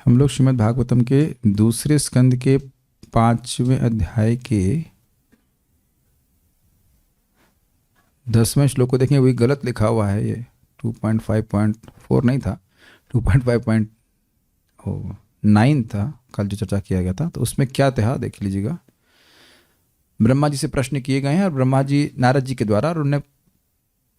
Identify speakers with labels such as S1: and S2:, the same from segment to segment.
S1: हम लोग श्रीमद् भागवतम के दूसरे स्कंद के 5वें अध्याय के 10वें श्लोक को देखें। वही गलत लिखा हुआ है, ये 2.5.4 नहीं था, 2.5.9 था कल जो चर्चा किया गया था। तो उसमें क्या था देख लीजिएगा। ब्रह्मा जी से प्रश्न किए गए हैं और ब्रह्मा जी नारद जी के द्वारा, और उन्होंने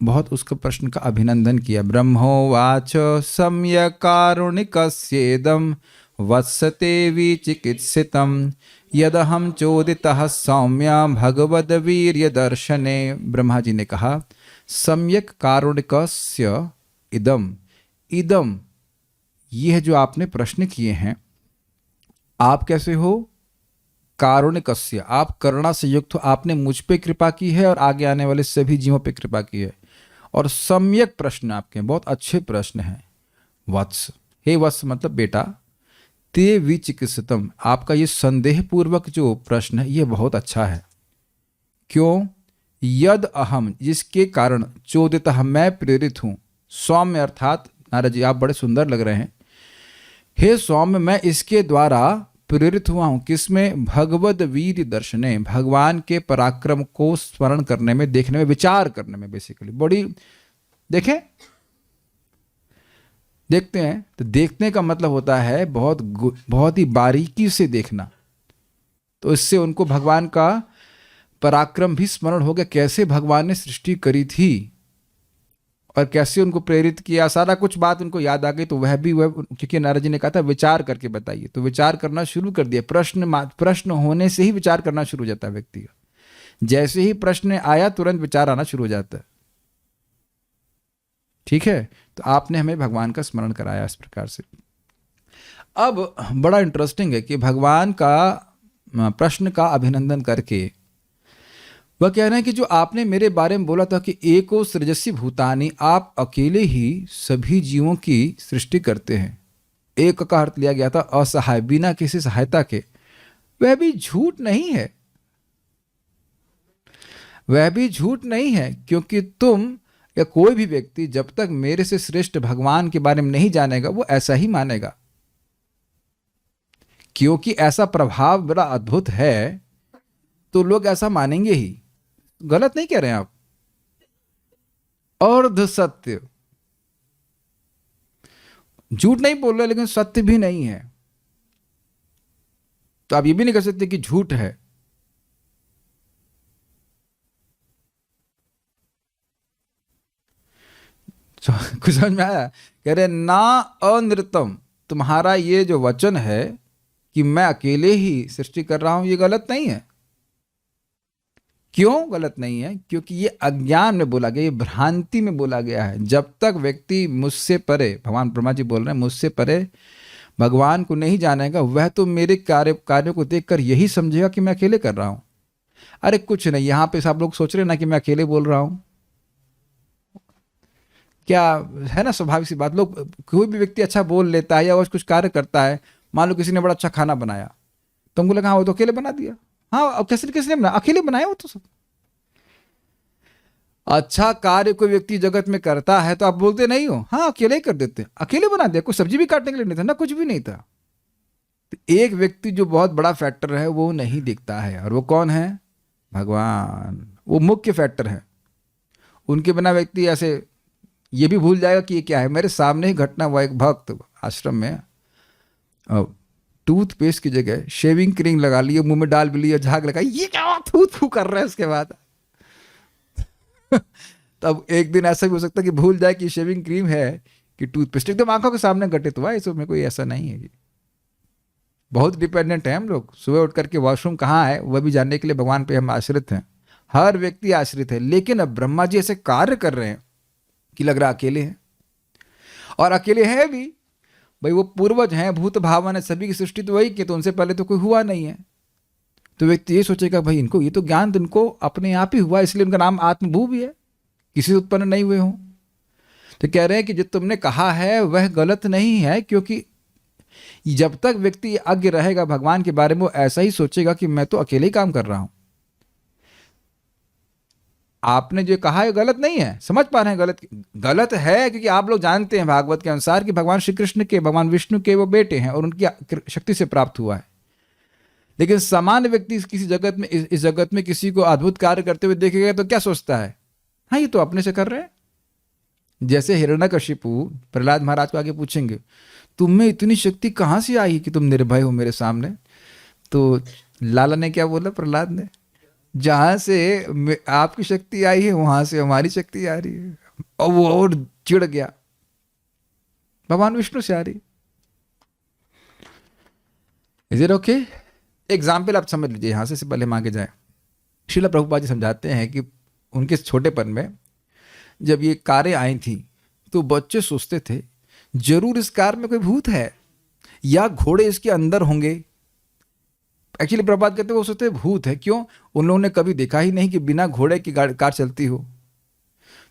S1: बहुत उसके प्रश्न का अभिनंदन किया। ब्रह्मोवाच सम्यक् कारुणिकस्येदं वत्सते विचिकित्सितं यदहं चोदितः सौम्य भगवद्वीर्यदर्शने। ब्रह्मा जी ने कहा, सम्यक् कारुणिकस्य इदम, इदम यह जो आपने प्रश्न किए हैं, आप कैसे हो? कारुणिकस्य, आप करुणा से युक्त हो, आपने मुझ पे कृपा की है और आगे आने वाले सभी जीवों पे कृपा की है। और सम्यक प्रश्न आपके बहुत अच्छे प्रश्न हैं। वत्स, हे वत्स मतलब बेटा। ते विचिकित्सितम, आपका ये संदेह पूर्वक जो प्रश्न है ये बहुत अच्छा है। क्यों? यद अहम, जिसके कारण, चोदितः मैं प्रेरित हूं। सौम्य अर्थात नारद जी आप बड़े सुंदर लग रहे हैं। हे सौम्य, मैं इसके द्वारा प्रेरित हुआ हूं। किसमें? भगवद वीर दर्शने, भगवान के पराक्रम को स्मरण करने में, देखने में, विचार करने में। बेसिकली बड़ी देखें, देखते हैं तो देखने का मतलब होता है बहुत ही बारीकी से देखना। तो इससे उनको भगवान का पराक्रम भी स्मरण हो गया, कैसे भगवान ने सृष्टि करी थी और कैसे उनको प्रेरित किया, सारा कुछ बात उनको याद आ गई। तो वह क्योंकि नारद जी ने कहा था विचार करके बताइए, तो विचार करना शुरू कर दिया। प्रश्न होने से ही विचार करना शुरू हो जाता है व्यक्ति का। जैसे ही प्रश्न आया तुरंत विचार आना शुरू हो जाता है। ठीक है, तो आपने हमें भगवान का स्मरण कराया इस प्रकार से। अब बड़ा इंटरेस्टिंग है कि भगवान का प्रश्न का अभिनंदन करके वह कह रहे हैं कि जो आपने मेरे बारे में बोला था कि एको सृजसी भूतानि, आप अकेले ही सभी जीवों की सृष्टि करते हैं। एक का अर्थ लिया गया था असहाय, बिना किसी सहायता के। वह भी झूठ नहीं है, वह भी झूठ नहीं है, क्योंकि तुम या कोई भी व्यक्ति जब तक मेरे से श्रेष्ठ भगवान के बारे में नहीं जानेगा वो ऐसा ही मानेगा, क्योंकि ऐसा प्रभाव बड़ा अद्भुत है तो लोग ऐसा मानेंगे ही। गलत नहीं कह रहे हैं आप। अर्ध सत्य, झूठ नहीं बोल रहे लेकिन सत्य भी नहीं है। तो आप ये भी नहीं कह सकते कि झूठ है। कुछ समझ में आया? कह रहे ना अनृतम, तुम्हारा ये जो वचन है कि मैं अकेले ही सृष्टि कर रहा हूं, ये गलत नहीं है। क्यों गलत नहीं है? क्योंकि ये अज्ञान में बोला गया, ये भ्रांति में बोला गया है। जब तक व्यक्ति मुझसे परे, भगवान ब्रह्मा जी बोल रहे हैं, मुझसे परे भगवान को नहीं जानेगा, वह तो मेरे कार्यों को देखकर यही समझेगा कि मैं अकेले कर रहा हूं। अरे कुछ नहीं, यहां पे सब लोग सोच रहे ना कि मैं अकेले बोल रहा हूं। क्या है ना, स्वाभाविक सी बात। लोग, कोई भी व्यक्ति अच्छा बोल लेता है या वो कुछ कार्य करता है, मान लो किसी ने बड़ा अच्छा खाना बनाया, तो हमको लगा हाँ वो तो अकेले बना दिया। हाँ, किसने बनाया? अकेले बनाया वो तो सब। अच्छा कार्य कोई व्यक्ति जगत में करता है तो आप बोलते नहीं हो? हाँ अकेले ही कर देते। अकेले बना दिया, कोई सब्जी भी काटने के लिए नहीं था ना, कुछ भी नहीं था। तो एक व्यक्ति जो बहुत बड़ा फैक्टर है वो नहीं दिखता है, और वो कौन है? भगवान। वो मुख्य फैक्टर है। उनके बिना व्यक्ति ऐसे ये भी भूल जाएगा कि ये क्या है। मेरे सामने ही घटना हुआ, एक भक्त आश्रम में टूथपेस्ट की जगह शेविंग क्रीम लगा लिए, मुंह में डाल भी लिया, झाग लगा, ये क्या थूथ फू कर रहा है। उसके बाद तब एक दिन ऐसा भी हो सकता है कि भूल जाए कि शेविंग क्रीम है कि टूथपेस्ट, एकदम आंखों के सामने घटित हुआ। इसमें कोई ऐसा नहीं है। बहुत डिपेंडेंट है हम लोग। सुबह उठ करके वॉशरूम कहाँ है वह भी जानने के लिए भगवान पे हम आश्रित हैं। हर व्यक्ति आश्रित है। लेकिन अब ब्रह्मा जी ऐसे कार्य कर रहे हैं कि लग रहा अकेले हैं, और अकेले हैं भी। भाई वो पूर्वज हैं, भूत भावन है, सभी की सृष्टि तो वही की, तो उनसे पहले तो कोई हुआ नहीं है। तो व्यक्ति ये सोचेगा भाई इनको ये तो ज्ञान तो इनको अपने आप ही हुआ, इसलिए उनका नाम आत्मभू भी है, किसी से उत्पन्न नहीं हुए हों। तो कह रहे हैं कि जो तुमने कहा है वह गलत नहीं है, क्योंकि जब तक व्यक्ति अज्ञ रहेगा भगवान के बारे में, वो ऐसा ही सोचेगा कि मैं तो अकेले ही काम कर रहा हूं। आपने जो कहा है गलत नहीं है, समझ पा रहे हैं गलत गलत है, क्योंकि आप लोग जानते हैं भागवत के अनुसार कि भगवान श्री कृष्ण के, भगवान विष्णु के वो बेटे हैं और उनकी शक्ति से प्राप्त हुआ है। लेकिन सामान्य व्यक्ति किसी जगत में, इस जगत में किसी को अद्भुत कार्य करते हुए देखेगा तो क्या सोचता है, हाँ ये तो अपने से कर रहे हैं। जैसे हिरण्यकशिपु प्रहलाद महाराज को आगे पूछेंगे, तुम में इतनी शक्ति कहाँ से आई कि तुम निर्भय हो मेरे सामने? तो लाला ने क्या बोला, प्रहलाद ने, जहां से आपकी शक्ति आई है वहां से हमारी शक्ति आ रही है। और वो और चिढ़ गया, भगवान विष्णु से आ रही। Is it okay? एग्जाम्पल आप समझ लीजिए यहां से पहले हम आगे जाए। श्रील प्रभुपाद जी समझाते हैं कि उनके छोटेपन में जब ये कारें आई थी तो बच्चे सोचते थे जरूर इस कार में कोई भूत है या घोड़े इसके अंदर होंगे। एक्चुअली प्रभुपाद कहते वो सोचते भूत है, क्यों? उन लोगों ने कभी देखा ही नहीं कि बिना घोड़े की कार चलती हो।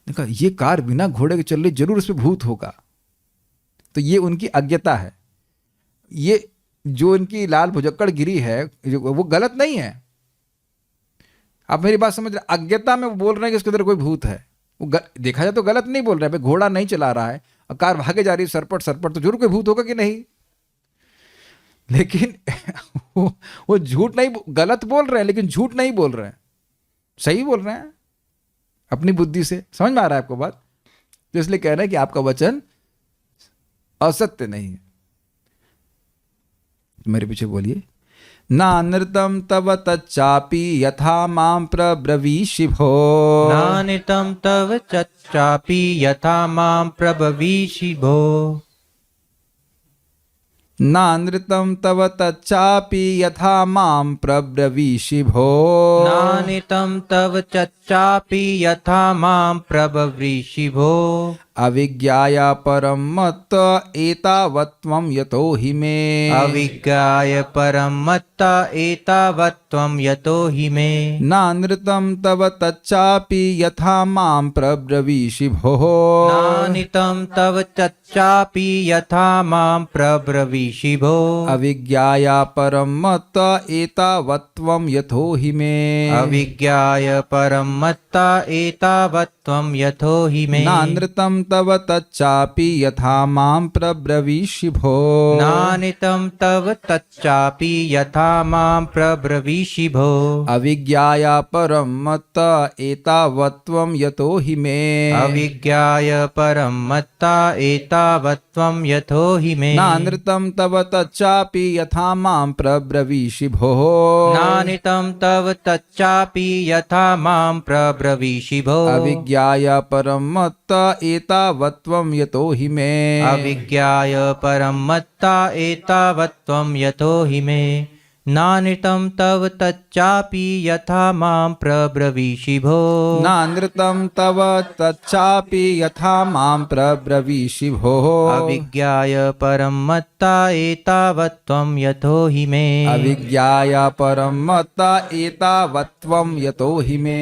S1: देखा ये कार बिना घोड़े के चल रही, जरूर इसमें भूत होगा। तो ये उनकी अज्ञता है। ये जो इनकी लाल भुजक्कड़ गिरी है वो गलत नहीं है। आप मेरी बात समझ रहे? अज्ञता में वो बोल रहे हैं कि इसके अंदर कोई भूत है। वो देखा जाए तो गलत नहीं बोल रहे हैं। घोड़ा नहीं चला रहा है और कार भागे जा रही है सरपट सरपट, तो जरूर कोई भूत होगा कि नहीं। लेकिन वो झूठ नहीं, गलत बोल रहे हैं लेकिन झूठ नहीं बोल रहे हैं, सही बोल रहे हैं अपनी बुद्धि से। समझ में आ रहा है आपको बात? तो इसलिए कह रहे हैं कि आपका वचन असत्य नहीं है। मेरे पीछे बोलिए, नानृतं तव तच्चापि यथा मां प्रब्रवीषि भो।
S2: नानृतं तव तच्चापि यथा मां प्रब्रवीषि भो।
S1: नानृतं तव तच्चापि यथा मां प्रब्रवीषि भो।
S2: नानृतं तव तच्चापि यथा मां प्रब्रवीषि भो।
S1: अविज्ञाया परं मत्त एतावत्त्वं यतो हि मे।
S2: अविज्ञाय परं मत्ता एतावत्त्वं यतो हि मे।
S1: नानृतं तव तच्चापि यथा मां प्रब्रवीषि भोः।
S2: नानृतं तव तच्चापि यथा मां प्रब्रवीषि भो।
S1: अविज्ञाया परं मत्त एतावत्त्वं यतो हि मे।
S2: अविज्ञाय परं मत्ता एतावत्त्वं यतो हि मे।
S1: नानृतं तव तच्चापि यथा मां प्रब्रवीषि भो।
S2: नानृतं तव तच्चापि यथा मां प्रब्रवीषि भो।
S1: अविज्ञाया परं मत्त एतावत्त्वं यतो हि मे।
S2: अविज्ञाय परं मत्ता एतावत्त्वं यतो हि मे।
S1: नानृतं तव तच्चापि यथा मां प्रब्रवीषि भोः।
S2: नानृतं तव तच्चापि यथा मां प्रब्रवीषि भो।
S1: अविज्ञाया परं मत्त एतावत्त्वं यतो हि मे।
S2: अविज्ञाय परं मत्ता एतावत्त्वं यतो हि मे। नानृतं तव तच्चापि यथा मां प्रब्रवीषि भो।
S1: नानृतं तव तच्चापि यथा मां प्रब्रवीषि भोः।
S2: अविज्ञाय परं मत्ता एतावत्त्वं यतो हि मे।
S1: अविज्ञाया परं मत्त एतावत्त्वं यतो हि मे।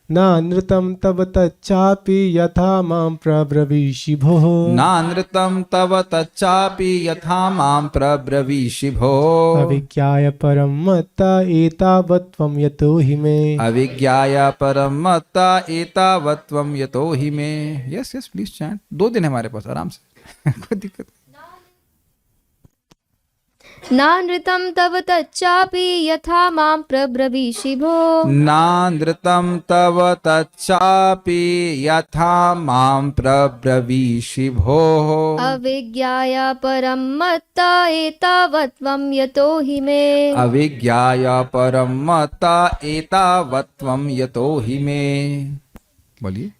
S3: नानृतं तव तच्चापि यथा मां प्रब्रवीषि भोः।
S1: नानृतं तव तच्चापि यथा मां प्रब्रवीषि भोः।
S3: अविज्ञाय परं मत्ता एतावत्त्वं यतो हि मे।
S1: अविज्ञाया परं मत्त एतावत्त्वं यतो हि मे। Yes yes please chant. 2 दिन है हमारे पास, आराम से कोई दिक्कत नहीं।
S4: नानृतं तव तच्चापि यथा मां प्रब्रवीषि भो।
S1: नानृतं तव तच्चापि यथा मां प्रब्रवीषि भोः।
S4: अविज्ञाय परं मत्ता एतावत्त्वं यतो हि मे।
S1: अविज्ञाया परं मत्त एतावत्त्वं यतो हि मे। बोलिए।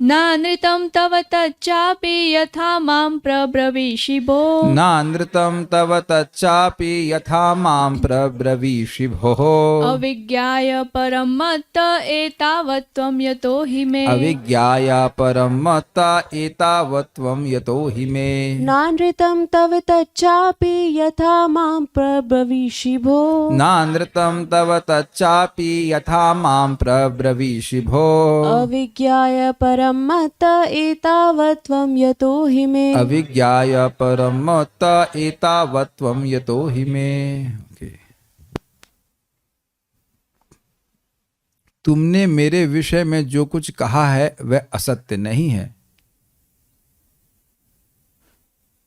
S5: नानृतं तव तच्चापि यथा मां प्रब्रवीषि भो।
S1: नानृतं तव तच्चापि यथा मां प्रब्रवीषि भोः।
S5: अविज्ञाय परं मत्त एतावत्त्वं यतो हि मे।
S1: अविज्ञाया परं मत्त एतावत्त्वं यतो हि मे।
S6: नानृतं तव तच्चापि यथा मां प्रब्रवीषि भो।
S1: नानृतं तव तच्चापि यथा मां प्रब्रवीषि भोः।
S6: अविज्ञाय परं मत्त एतावत्त्वं यतो हि मे।
S1: अविज्ञाय परं मत्त एतावत्त्वं यतो हि मे। तुमने मेरे विषय में जो कुछ कहा है वह असत्य नहीं है।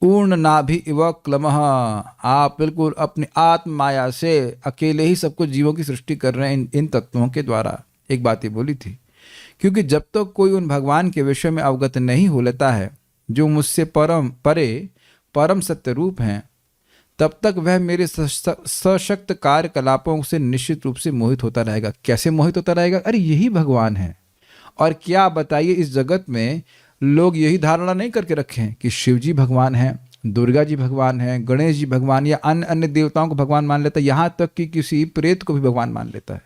S1: पूर्ण नाभि इव क्लमः, आप बिल्कुल अपनी आत्म माया से अकेले ही सब कुछ जीवों की सृष्टि कर रहे हैं इन तत्वों के द्वारा। एक बात ये बोली थी, क्योंकि जब तक तो कोई उन भगवान के विषय में अवगत नहीं हो लेता है जो मुझसे परम सत्य रूप हैं, तब तक वह मेरे सशक्त कार्यकलापों से निश्चित रूप से मोहित होता रहेगा। कैसे मोहित होता रहेगा? अरे यही भगवान है। और क्या बताइए, इस जगत में लोग यही धारणा नहीं करके रखे हैं कि शिव जी भगवान हैं, दुर्गा जी भगवान हैं, गणेश जी भगवान, या अन्य अन्य देवताओं को भगवान मान लेता है। यहाँ तक कि किसी प्रेत को भी भगवान मान लेता है।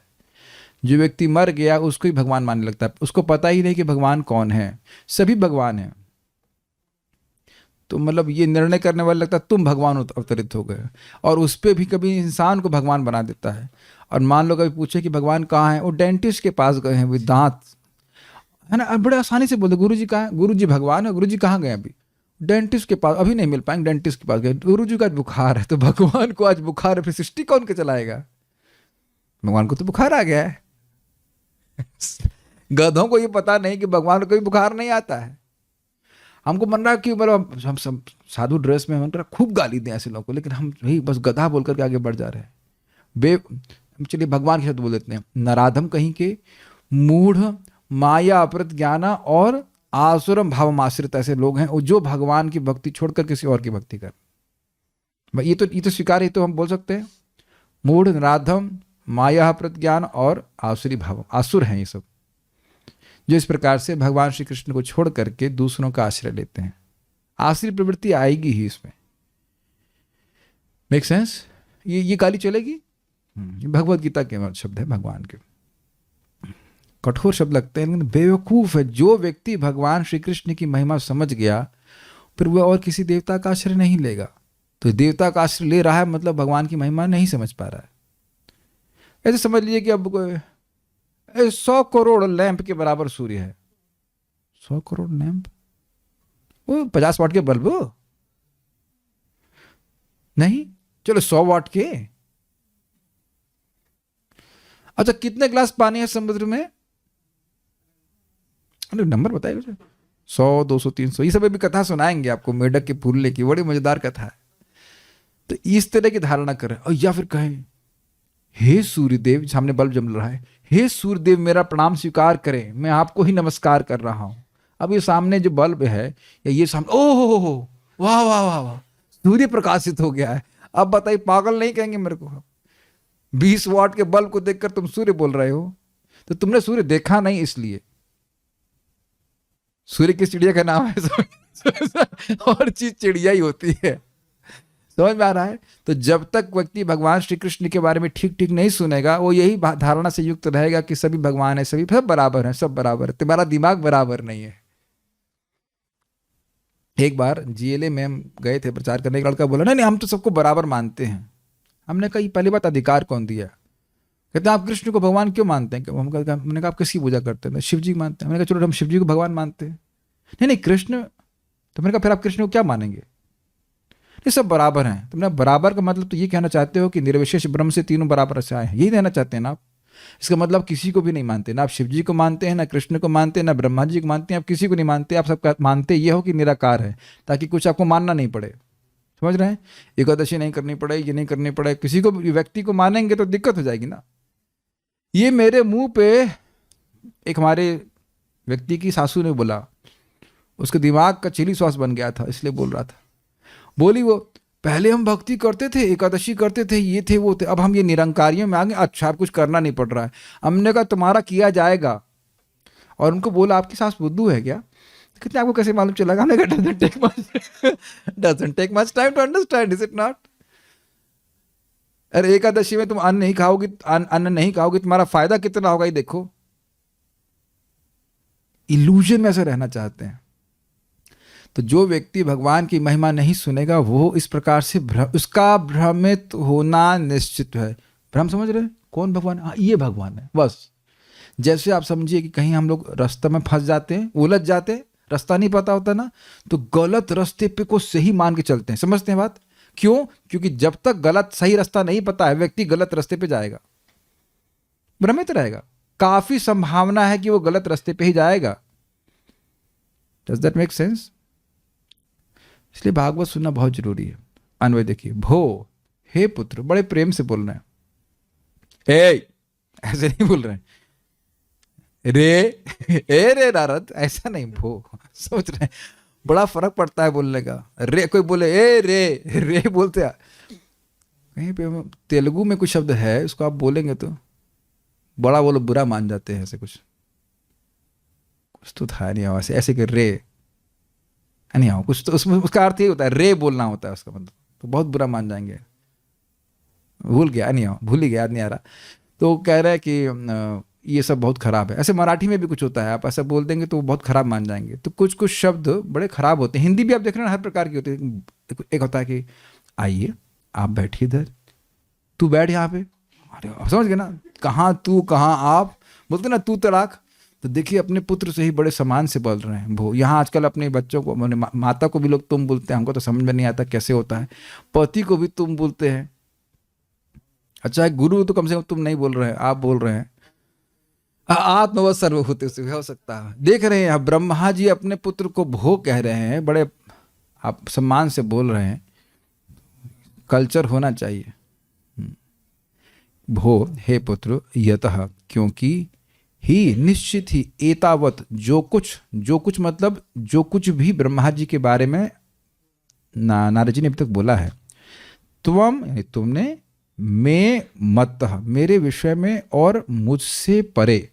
S1: जो व्यक्ति मर गया उसको ही भगवान मानने लगता है, उसको पता ही नहीं कि भगवान कौन है। सभी भगवान हैं। तो मतलब ये निर्णय करने वाला लगता है तुम भगवान अवतरित हो गए, और उस पर भी कभी इंसान को भगवान बना देता है। और मान लो कभी पूछे कि भगवान कहाँ है, वो डेंटिस्ट के पास गए हैं, वो दांत है ना, बड़े आसानी से बोलते गुरु जी कहाँ है, गुरु जी भगवान है, गुरु जी कहाँ गए अभी, डेंटिस्ट के पास, अभी नहीं मिल पाएंगे, डेंटिस्ट के पास गए, गुरु जी का आज बुखार है। तो भगवान को आज बुखार है, फिर सृष्टि कौन के चलाएगा? भगवान को तो बुखार आ गया है। गधों को ये पता नहीं कि भगवान को कोई बुखार नहीं आता है। हमको मन रहा कि मतलब हम सब साधु ड्रेस में मन रहा खूब गाली दें ऐसे लोगों को, लेकिन हम वही बस गधा बोल करके आगे बढ़ जा रहे हैं। चलिए भगवान के शब्द बोल देते हैं, नराधम कहीं के, मूढ़, माया अपरत ज्ञाना और आसुरम भावमाश्रित ऐसे लोग हैं जो भगवान की भक्ति छोड़कर किसी और की भक्ति कर। ये तो स्वीकार, ये तो हम बोल सकते हैं। मूढ़, नराधम, माया प्रज्ञान और आसुरी भाव, आसुर हैं ये सब, जो इस प्रकार से भगवान श्री कृष्ण को छोड़ करके दूसरों का आश्रय लेते हैं। आसुरी प्रवृत्ति आएगी ही इसमें। Make sense? ये गाली चलेगी। भगवत गीता के शब्द है भगवान के, कठोर शब्द लगते हैं लेकिन बेवकूफ है जो व्यक्ति भगवान श्री कृष्ण की महिमा समझ गया, फिर वह और किसी देवता का आश्रय नहीं लेगा। तो देवता का आश्रय ले रहा है मतलब भगवान की महिमा नहीं समझ पा रहा है। ऐसे समझ लीजिए कि अब 100 करोड़ लैंप के बराबर सूर्य है। 100 करोड़ लैंप, वो 50 वाट के बल्ब नहीं, चलो 100 वाट के। अच्छा, कितने ग्लास पानी है समुद्र में? नंबर बताइए मुझे। 100, 200, 300, ये सब भी कथा सुनाएंगे आपको, मेढक के फूलने की, बड़ी मजेदार कथा है। तो इस तरह की धारणा करें, और या फिर कहें हे सूर्यदेव, सामने बल्ब जम रहा है, हे सूर्यदेव मेरा प्रणाम स्वीकार करें, मैं आपको ही नमस्कार कर रहा हूं। अब ये सामने जो बल्ब है, या ये सामने, ओ हो, वाह वाह वाह वाह, सूर्य प्रकाशित हो गया है। अब बताइए, पागल नहीं कहेंगे मेरे को? 20 वाट के बल्ब को देखकर तुम सूर्य बोल रहे हो, तो तुमने सूर्य देखा नहीं इसलिए। सूर्य किस चिड़िया का नाम है? और चीज चिड़िया ही होती है। समझ में आ रहा है? तो जब तक व्यक्ति भगवान श्री कृष्ण के बारे में ठीक ठीक नहीं सुनेगा, वो यही धारणा से युक्त रहेगा कि सभी भगवान है, सभी सब बराबर है, सब बराबर है। तुम्हारा दिमाग बराबर नहीं है। एक बार GLA में हम गए थे प्रचार करने, एक लड़का बोला नहीं हम तो सबको बराबर मानते हैं। हमने कहा पहली बात, अधिकार कौन दिया? कहते हैं आप कृष्ण को भगवान क्यों मानते हैं? हमने कहा आप किसकी पूजा करते हैं? शिव जी मानते हैं। हमने कहा चलो हम शिव जी को भगवान मानते हैं। नहीं कृष्ण। तो मैंने कहा फिर आप कृष्ण को क्या मानेंगे? ये सब बराबर हैं। तुमने बराबर का मतलब तो ये कहना चाहते हो कि निर्विशेष ब्रह्म से तीनों बराबर से आए हैं, यही कहना चाहते हैं ना आप? इसका मतलब किसी को भी नहीं मानते, ना आप शिव जी को मानते हैं, ना कृष्ण को मानते हैं, ना ब्रह्मा जी को मानते हैं, आप किसी को नहीं मानते। आप सब मानते ये हो कि निराकार है, ताकि कुछ आपको मानना नहीं पड़े। समझ रहे हैं? एकादशी नहीं करनी पड़े, ये नहीं करनी पड़े। किसी को व्यक्ति को मानेंगे तो दिक्कत हो जाएगी ना। ये मेरे मुंह पे एक हमारे व्यक्ति की सासू ने बोला, उसके दिमाग का चिली सॉस बन गया था, इसलिए बोल रहा था। बोली वो पहले हम भक्ति करते थे, एकादशी करते थे, ये थे वो थे, अब हम ये निरंकारियों में आ गए, अच्छा कुछ करना नहीं पड़ रहा है। हमने कहा तुम्हारा किया जाएगा। और उनको बोला आपकी सास बुद्धू है क्या? कितने आपको कैसे मालूम चलेगा? हमने कहा doesn't take much time to understand, is it not? अरे एकादशी में तुम अन्न नहीं खाओगे, अन्न नहीं खाओगे, तुम्हारा फायदा कितना होगा ये देखो। इल्यूजन में ऐसे रहना चाहते हैं। तो जो व्यक्ति भगवान की महिमा नहीं सुनेगा वो इस प्रकार से उसका भ्रमित होना निश्चित है। भ्रम समझ रहे? कौन भगवान? हाँ ये भगवान है बस। जैसे आप समझिए कि कहीं हम लोग रास्ते में फंस जाते हैं, उलझ जाते हैं, रास्ता नहीं पता होता ना, तो गलत रास्ते पे को सही मान के चलते हैं। समझते हैं बात? क्यों? क्योंकि जब तक गलत सही रास्ता नहीं पता है व्यक्ति गलत रास्ते पे जाएगा, भ्रमित रहेगा, काफी संभावना है कि वो गलत रास्ते पे ही जाएगा। Does that make sense? इसलिए भागवत सुनना बहुत जरूरी है। अन्वय देखिए, भो, हे पुत्र, बड़े प्रेम से बोल रहे हैं, ए ऐसे नहीं बोल रहे हैं, रे ए रे नारद, ऐसा नहीं, भो। सोच रहे हैं, बड़ा फर्क पड़ता है बोलने का। रे कोई बोले ए रे बोलते हैं। कहीं पे तेलुगु में कुछ शब्द है, उसको आप बोलेंगे तो बड़ा वो लोग बुरा मान जाते हैं। ऐसे कुछ तो था नहीं, ऐसे ऐसे कि रे नहीं आओ, कुछ तो उसमें उसका अर्थ ये होता है, रे बोलना होता है उसका मतलब, तो बहुत बुरा मान जाएंगे। भूल गया, नहीं आओ, भूल ही गया, याद नहीं आ रहा। तो कह रहा है कि ये सब बहुत खराब है। ऐसे मराठी में भी कुछ होता है, आप ऐसा बोल देंगे तो वो बहुत खराब मान जाएंगे। तो कुछ कुछ शब्द बड़े खराब होते हैं। हिंदी भी आप देख रहे हैं हर प्रकार की होती है। एक होता है कि आइए आप बैठिए इधर, तू बैठ यहाँ पे, अरे समझ गए ना, कहाँ तू कहाँ आप, बोलते ना तू तड़ाक। तो देखिए अपने पुत्र से ही बड़े सम्मान से बोल रहे हैं वो। यहाँ आजकल अपने बच्चों को, माता को भी लोग तुम बोलते हैं, हमको तो समझ में नहीं आता कैसे होता है। पति को भी तुम बोलते हैं। अच्छा है गुरु तो कम से कम तुम नहीं बोल रहे हैं, आप बोल रहे हैं। आत्मवत् सर्वभूत से हो सकता है। देख रहे हैं ब्रह्मा जी अपने पुत्र को भो कह रहे हैं, बड़े आप सम्मान से बोल रहे हैं। कल्चर होना चाहिए। भो, हे पुत्र, यतः, क्योंकि, ही, निश्चित ही, एतावत, जो कुछ मतलब जो कुछ भी ब्रह्मा जी के बारे में नारद जी ने अभी तक बोला है, त्वम यानी तुमने, मैं मत्तः मेरे विषय में, और मुझसे परे,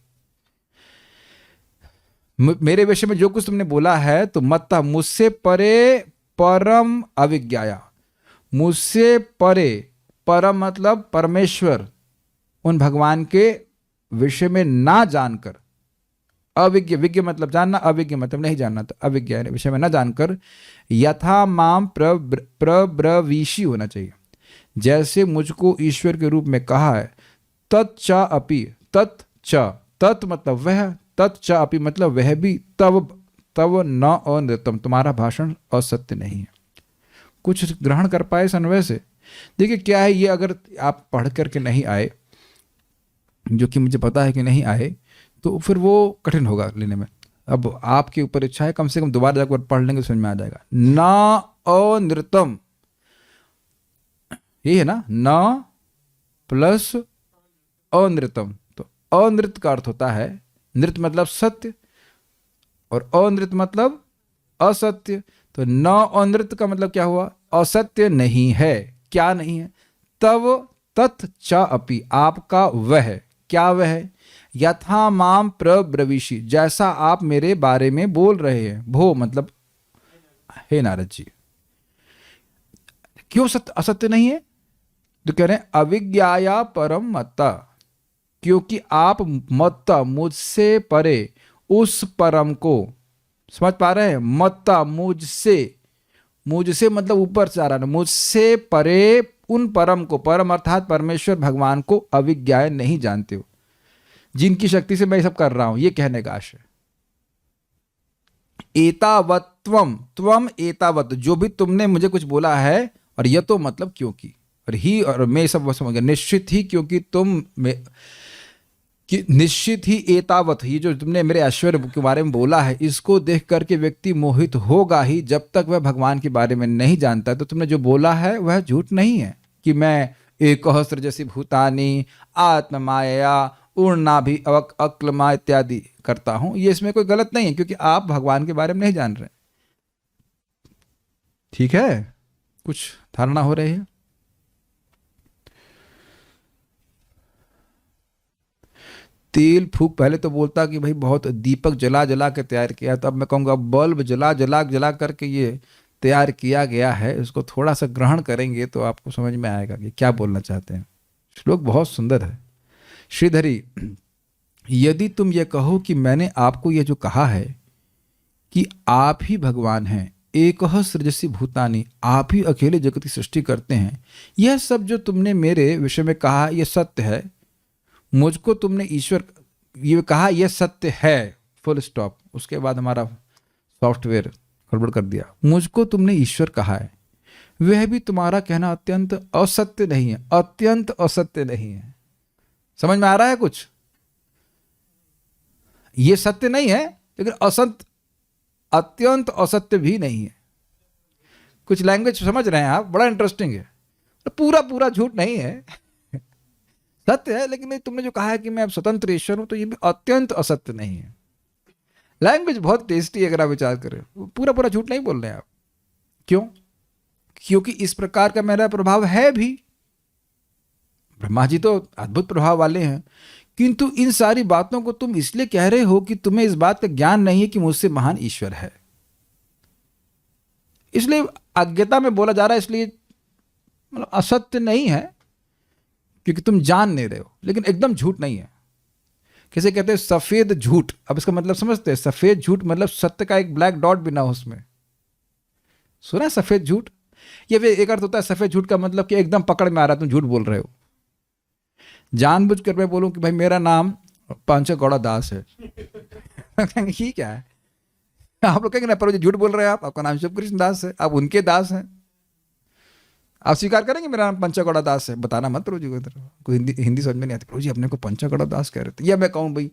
S1: मेरे विषय में जो कुछ तुमने बोला है, तो मत्तः मुझसे परे, परम अविज्ञाया, मुझसे परे, परम मतलब परमेश्वर, उन भगवान के विषय में ना जानकर, अविज्ञ, विज्ञ मतलब जानना, अविज्ञ मतलब नहीं जानना, तो अविज्ञ विषय में ना जानकर, यथा माम प्रब्रवीषि होना चाहिए, जैसे मुझको ईश्वर के रूप में कहा है। तच्च अपि, तत् मतलब वह, तच्च अपि मतलब वह भी, तव न अनृतम, तुम्हारा भाषण असत्य नहीं है। कुछ ग्रहण कर पाए अन्वय से? देखिए क्या है ये, अगर आप पढ़ करके नहीं आए, जो कि मुझे पता है कि नहीं आए, तो फिर वो कठिन होगा लेने में। अब आपके ऊपर इच्छा है, कम से कम दोबारा जाकर पढ़ लेंगे समझ में आ जाएगा। न अनृतम, ये है ना, न प्लस अनृतम, तो अनृत का अर्थ होता है, नृत मतलब सत्य और अनृत मतलब असत्य। तो न अनृत का मतलब क्या हुआ? असत्य नहीं है। क्या नहीं है? तव तत् च अपि, आपका वह, क्या वह है? यथा माम प्रब्रवीषि, जैसा आप मेरे बारे में बोल रहे हैं। भो मतलब हे नारद जी, क्यों सत्य असत्य नहीं है? तो कह रहे हैं अविज्ञाया परम मत्ता, क्योंकि आप मत्ता मुझसे परे उस परम को, समझ पा रहे हैं? मत्ता मुझसे, मुझसे मतलब ऊपर से आ रहा है, मुझसे परे उन परम को, परम अर्थात परमेश्वर भगवान को अविज्ञाय नहीं जानते हो, जिनकी शक्ति से मैं सब कर रहा हूं, ये कहने का आशय। एतावत्वम, त्वम एतावत, जो भी तुमने मुझे कुछ बोला है, और यह तो मतलब क्योंकि, और ही और मैं सब समझ गया, निश्चित ही, क्योंकि तुम कि निश्चित ही एतावत, ये जो तुमने मेरे ऐश्वर्य के बारे में बोला है, इसको देख करके व्यक्ति मोहित होगा ही, जब तक वह भगवान के बारे में नहीं जानता। तो तुमने जो बोला है वह झूठ नहीं है कि मैं एक सृजसि भूतानि आत्ममाया उर्नाभि अक्लमा इत्यादि करता हूं, ये इसमें कोई गलत नहीं है, क्योंकि आप भगवान के बारे में नहीं जान रहे। ठीक है, कुछ धारणा हो रही है? तेल फूक, पहले तो बोलता कि भाई बहुत दीपक जला जला के तैयार किया, तो अब मैं कहूँगा बल्ब जला जला करके ये तैयार किया गया है। इसको थोड़ा सा ग्रहण करेंगे तो आपको समझ में आएगा कि क्या बोलना चाहते हैं। श्लोक बहुत सुंदर है। श्रीधरी, यदि तुम ये कहो कि मैंने आपको ये जो कहा है कि आप ही भगवान हैं, एक सृजसि भूतानि, आप ही अकेले जगत की सृष्टि करते हैं, यह सब जो तुमने मेरे विषय में कहा यह सत्य है, मुझको तुमने ईश्वर ये कहा यह सत्य है, फुल स्टॉप, उसके बाद हमारा सॉफ्टवेयर गड़बड़ कर दिया। मुझको तुमने ईश्वर कहा है, वह भी तुम्हारा कहना अत्यंत असत्य नहीं है, अत्यंत असत्य नहीं है। समझ में आ रहा है कुछ? ये सत्य नहीं है, लेकिन असत्य, अत्यंत असत्य भी नहीं है। कुछ लैंग्वेज समझ रहे हैं आप, बड़ा इंटरेस्टिंग है। तो पूरा पूरा झूठ नहीं है, सत्य है, लेकिन नहीं, तुमने जो कहा है कि मैं अब स्वतंत्र ईश्वर हूं, तो ये भी अत्यंत असत्य नहीं है। लैंग्वेज बहुत टेस्टी है अगर आप विचार करें, पूरा पूरा झूठ नहीं बोल रहे हैं आप। क्यों? क्योंकि इस प्रकार का मेरा प्रभाव है भी। ब्रह्मा जी तो अद्भुत प्रभाव वाले हैं, किंतु इन सारी बातों को तुम इसलिए कह रहे हो कि तुम्हें इस बात का ज्ञान नहीं है कि मुझसे महान ईश्वर है, इसलिए अज्ञता में बोला जा रहा है। इसलिए मतलब असत्य नहीं है, क्योंकि तुम जान नहीं रहे हो, लेकिन एकदम झूठ नहीं है। किसे कहते हैं सफेद झूठ। अब इसका मतलब समझते हैं, सफेद झूठ मतलब सत्य का एक ब्लैक डॉट भी ना हो उसमें। सुना है सफेद झूठ? ये भी एक अर्थ होता है सफेद झूठ का मतलब कि एकदम पकड़ में आ रहा है, तुम झूठ बोल रहे हो। जानबूझकर मैं बोलूं कि भाई मेरा नाम पांचो गौड़ा दास है, कहेंगे क्या है? आप लोग कहेंगे ना, पर झूठ बोल रहे हैं आप, आपका नाम शिव कृष्ण दास है, आप उनके दास हैं। आप स्वीकार करेंगे मेरा नाम पंचागौड़ा दास है? बताना मत प्रभु जी को, कोई हिंदी समझ में नहीं आती। प्रभु जी अपने को पंचागौड़ा दास कह रहे थे, या मैं कहूँ भाई,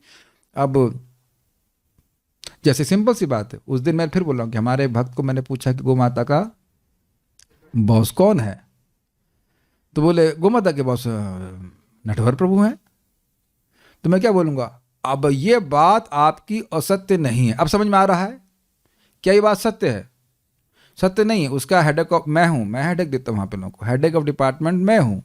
S1: अब जैसे सिंपल सी बात है, उस दिन मैं फिर बोल रहा हूँ कि हमारे भक्त को मैंने पूछा कि गौ माता का बॉस कौन है, तो बोले गौ माता के बॉस नटवर प्रभु हैं। तो मैं क्या बोलूँगा? अब ये बात आपकी असत्य नहीं है। अब समझ में आ रहा है क्या ये बात सत्य है? सत्य नहीं है। उसका हेडेक ऑफ मैं हूं, मैं हेडेक देता हूं वहां पे लोगों को, हेडेक ऑफ डिपार्टमेंट मैं हूं।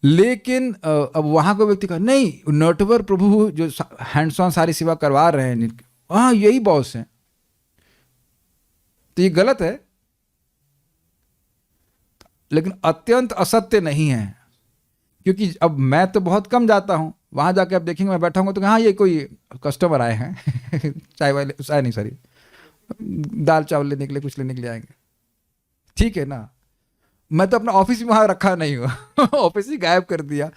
S1: लेकिन अब वहां को व्यक्ति का नहीं, नटवर प्रभु जो हैंड्स ऑन सारी सेवा करवा रहे हैं, हाँ यही बॉस हैं, तो ये गलत है, लेकिन अत्यंत असत्य नहीं है। क्योंकि अब मैं तो बहुत कम जाता हूं, वहां जाके आप देखेंगे मैं बैठा हूँ तो हाँ ये कोई कस्टमर आए हैं चाय वाले, चाय नहीं सॉरी, दाल चावल लेने के लिए, कुछ लेने के लिए आएंगे, ठीक है ना। मैं तो अपना ऑफिस भी वहां रखा नहीं हुआ ऑफिस ही गायब कर दिया,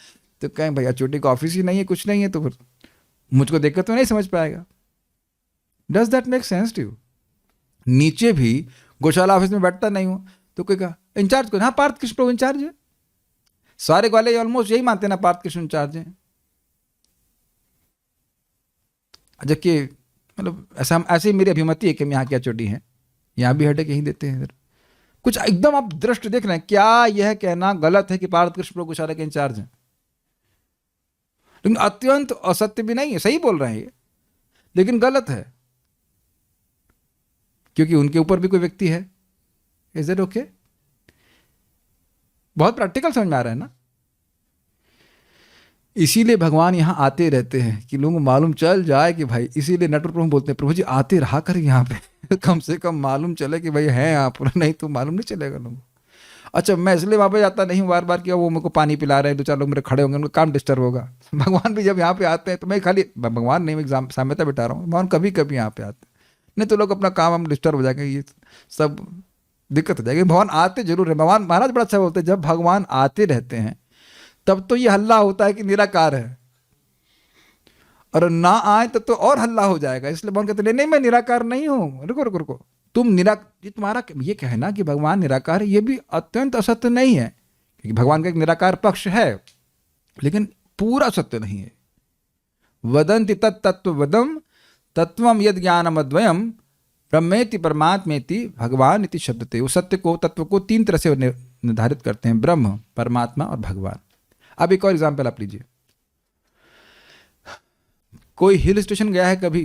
S1: तो कहें भैया छोटी का ऑफिस ही नहीं है, कुछ नहीं है, तो फिर मुझको देखकर तो नहीं समझ पाएगा। Does that make sense to you? नीचे भी गौशाला ऑफिस में बैठता नहीं हूँ, तो कोई कहा इंचार्ज को, हाँ पार्थ कृष्ण प्रभु इंचार्ज है, सारे वाले ऑलमोस्ट यही मानते हैं ना पार्थ कृष्ण इंचार्ज है। जबकि मतलब ऐसे ही मेरी अभिमति है कि हम यहाँ क्या चोटी हैं, यहाँ भी हेडेक यही देते हैं। कुछ एकदम आप दृष्टि देख रहे हैं, क्या यह कहना गलत है कि पार्थ कृष्ण प्रभु गौशाला के इंचार्ज हैं? लेकिन अत्यंत असत्य भी नहीं है, सही बोल रहे हैं ये, लेकिन गलत है, क्योंकि उनके ऊपर भी कोई व्यक्ति है। Is it okay? बहुत प्रैक्टिकल समझ में आ रहा है ना? इसीलिए भगवान यहाँ आते रहते हैं कि लोगों को मालूम चल जाए कि भाई, इसीलिए नटवर प्रभु बोलते हैं प्रभु जी आते रहा कर यहाँ पे कम से कम मालूम चले कि भाई है यहाँ पर, नहीं तो मालूम नहीं चलेगा लोगों को। अच्छा मैं इसलिए वहाँ पे जाता नहीं हूँ बार बार कि वो मेरे को पानी पिला रहे हैं, दो चार लोग मेरे खड़े होंगे, उनका काम डिस्टर्ब होगा। भगवान भी जब यहाँ पे आते हैं तो मैं खाली भगवान नहीं, मैं साम्यता बिठा रहा हूँ, भगवान कभी कभी यहाँ पे आते हैं, नहीं तो लोग अपना काम हम डिस्टर्ब हो जाएंगे, ये सब दिक्कत हो जाएगी। भगवान आते जरूर है। भगवान महाराज बड़ा अच्छा बोलते हैं, जब भगवान आते रहते हैं तब तो ये हल्ला होता है कि निराकार है, और ना आए तो और हल्ला हो जाएगा। इसलिए भगवान कहते नहीं मैं निराकार नहीं हूं, रुको रुको रुको, तुम ये तुम्हारा ये कहना कि भगवान निराकार है, ये भी अत्यंत असत्य नहीं है, क्योंकि भगवान का एक निराकार पक्ष है, लेकिन पूरा सत्य नहीं है। वदन्ति तत्तत्ववदम तत्वम यद ज्ञानम अद्वयम ब्रह्मेति परमात्मेति भगवान इति शब्दते। वो सत्य को, तत्व को तीन तरह से निर्धारित करते हैं, ब्रह्म, परमात्मा और भगवान। अब एक और एग्जाम्पल आप लीजिए, कोई हिल स्टेशन गया है कभी?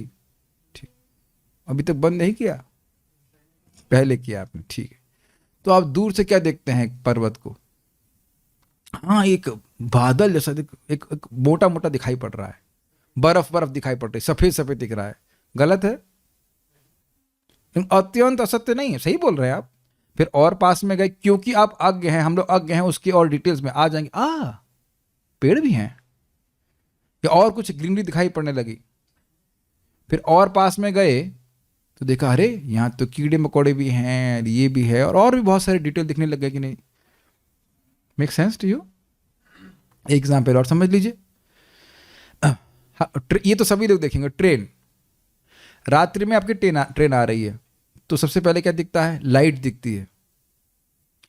S1: ठीक, अभी तक बंद नहीं किया, पहले किया आपने, ठीक है। तो आप दूर से क्या देखते हैं? एक पर्वत को, हाँ एक बादल जैसा एक मोटा मोटा दिखाई पड़ रहा है, बर्फ बर्फ दिखाई पड़ रही, सफेद सफेद दिख रहा है, गलत है, अत्यंत असत्य नहीं है, सही बोल रहे हैं आप। फिर और पास में गए, क्योंकि आप अज्ञ हैं, हम लोग अज्ञ हैं, उसकी और डिटेल्स में आ जाएंगे। पेड़ भी हैं, या और कुछ ग्रीनरी दिखाई पड़ने लगी। फिर और पास में गए तो देखा अरे यहाँ तो कीड़े मकोड़े भी हैं, ये भी है, और भी बहुत सारे डिटेल दिखने लग गए कि नहीं। Make sense to you? Example और समझ लीजिए। ये तो सभी लोग देखेंगे, ट्रेन, रात्रि में आपकी ट्रेन आ रही है, तो सबसे पहले क्या दिखता है? लाइट दिखती है,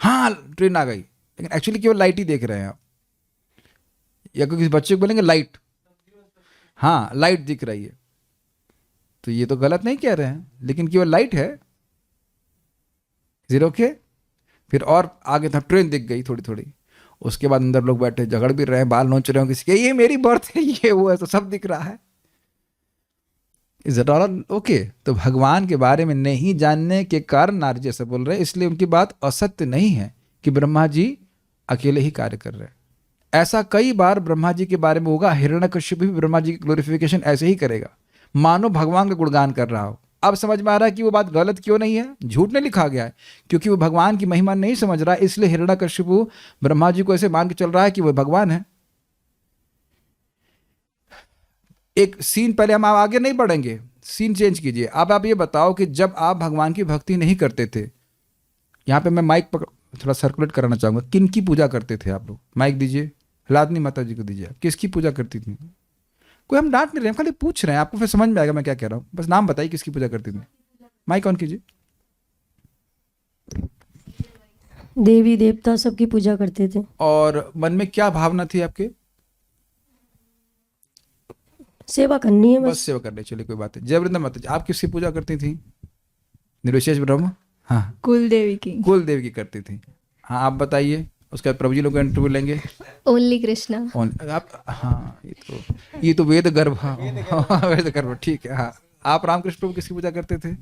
S1: हाँ ट्रेन आ गई, लेकिन एक्चुअली केवल लाइट ही देख रहे हैं आप। या किसी बच्चे को बोलेंगे लाइट, हाँ लाइट दिख रही है, तो ये तो गलत नहीं कह रहे हैं, लेकिन केवल लाइट है। जीरो के फिर और आगे था ट्रेन दिख गई थोड़ी थोड़ी, उसके बाद अंदर लोग बैठे झगड़ भी रहे हैं, बाल नोच रहे हो किसी के, ये मेरी बर्थ है, ये वो है, तो सब दिख रहा है। Is it all okay? तो भगवान के बारे में नहीं जानने के कारण नारद जी ऐसा बोल रहे हैं, इसलिए उनकी बात असत्य नहीं है कि ब्रह्मा जी अकेले ही कार्य कर रहे हैं। ऐसा कई बार ब्रह्मा जी के बारे में होगा, हिरण्यकश्यप भी ब्रह्मा जी की ग्लोरिफिकेशन ऐसे ही करेगा, मानो भगवान का गुणगान कर रहा हो। अब समझ में आ रहा है कि वो बात गलत क्यों नहीं है, झूठ नहीं लिखा गया है, क्योंकि वो भगवान की महिमा नहीं समझ रहा है, इसलिए हिरण्यकश्यप ब्रह्मा जी को ऐसे मान के चल रहा है कि वो भगवान है। एक सीन पहले, हम आगे नहीं बढ़ेंगे, सीन चेंज कीजिए। अब आप ये बताओ कि जब आप भगवान की भक्ति नहीं करते थे, यहाँ पे मैं माइक थोड़ा सर्कुलेट कराना चाहूँगा, किन की पूजा करते थे आप लोग? माइक दीजिए, लादनी माता जी को दीजिए। किसकी पूजा करती थी? कोई हम डांट नहीं रहे, हम खाली पूछ रहे हैं, आपको फिर समझ में आएगा मैं क्या कह रहा हूँ। बस नाम बताइए किसकी पूजा करती थी। माइक ऑन कीजिए।
S7: देवी देवता सबकी पूजा करते थे।
S1: और मन में क्या भावना थी आपके?
S7: सेवा करनी है
S1: बस
S7: बस।
S1: सेवा करने, चलिए कोई बात है। जय वृंदा माता जी, आप किसकी पूजा करती थी? निर्विशेष ब्रह्म, हाँ
S5: कुल देवी की।
S1: कुल देवी की करती थी। हाँ आप बताइए, उसके बाद प्रभु जी लोग का इंटरव्यू लेंगे।
S4: ओनली कृष्णा।
S1: आप, हाँ ये तो वेद गर्भ, हाँ वेद गर्भ, ठीक है। हाँ आप रामकृष्ण प्रभु किसकी पूजा करते थे?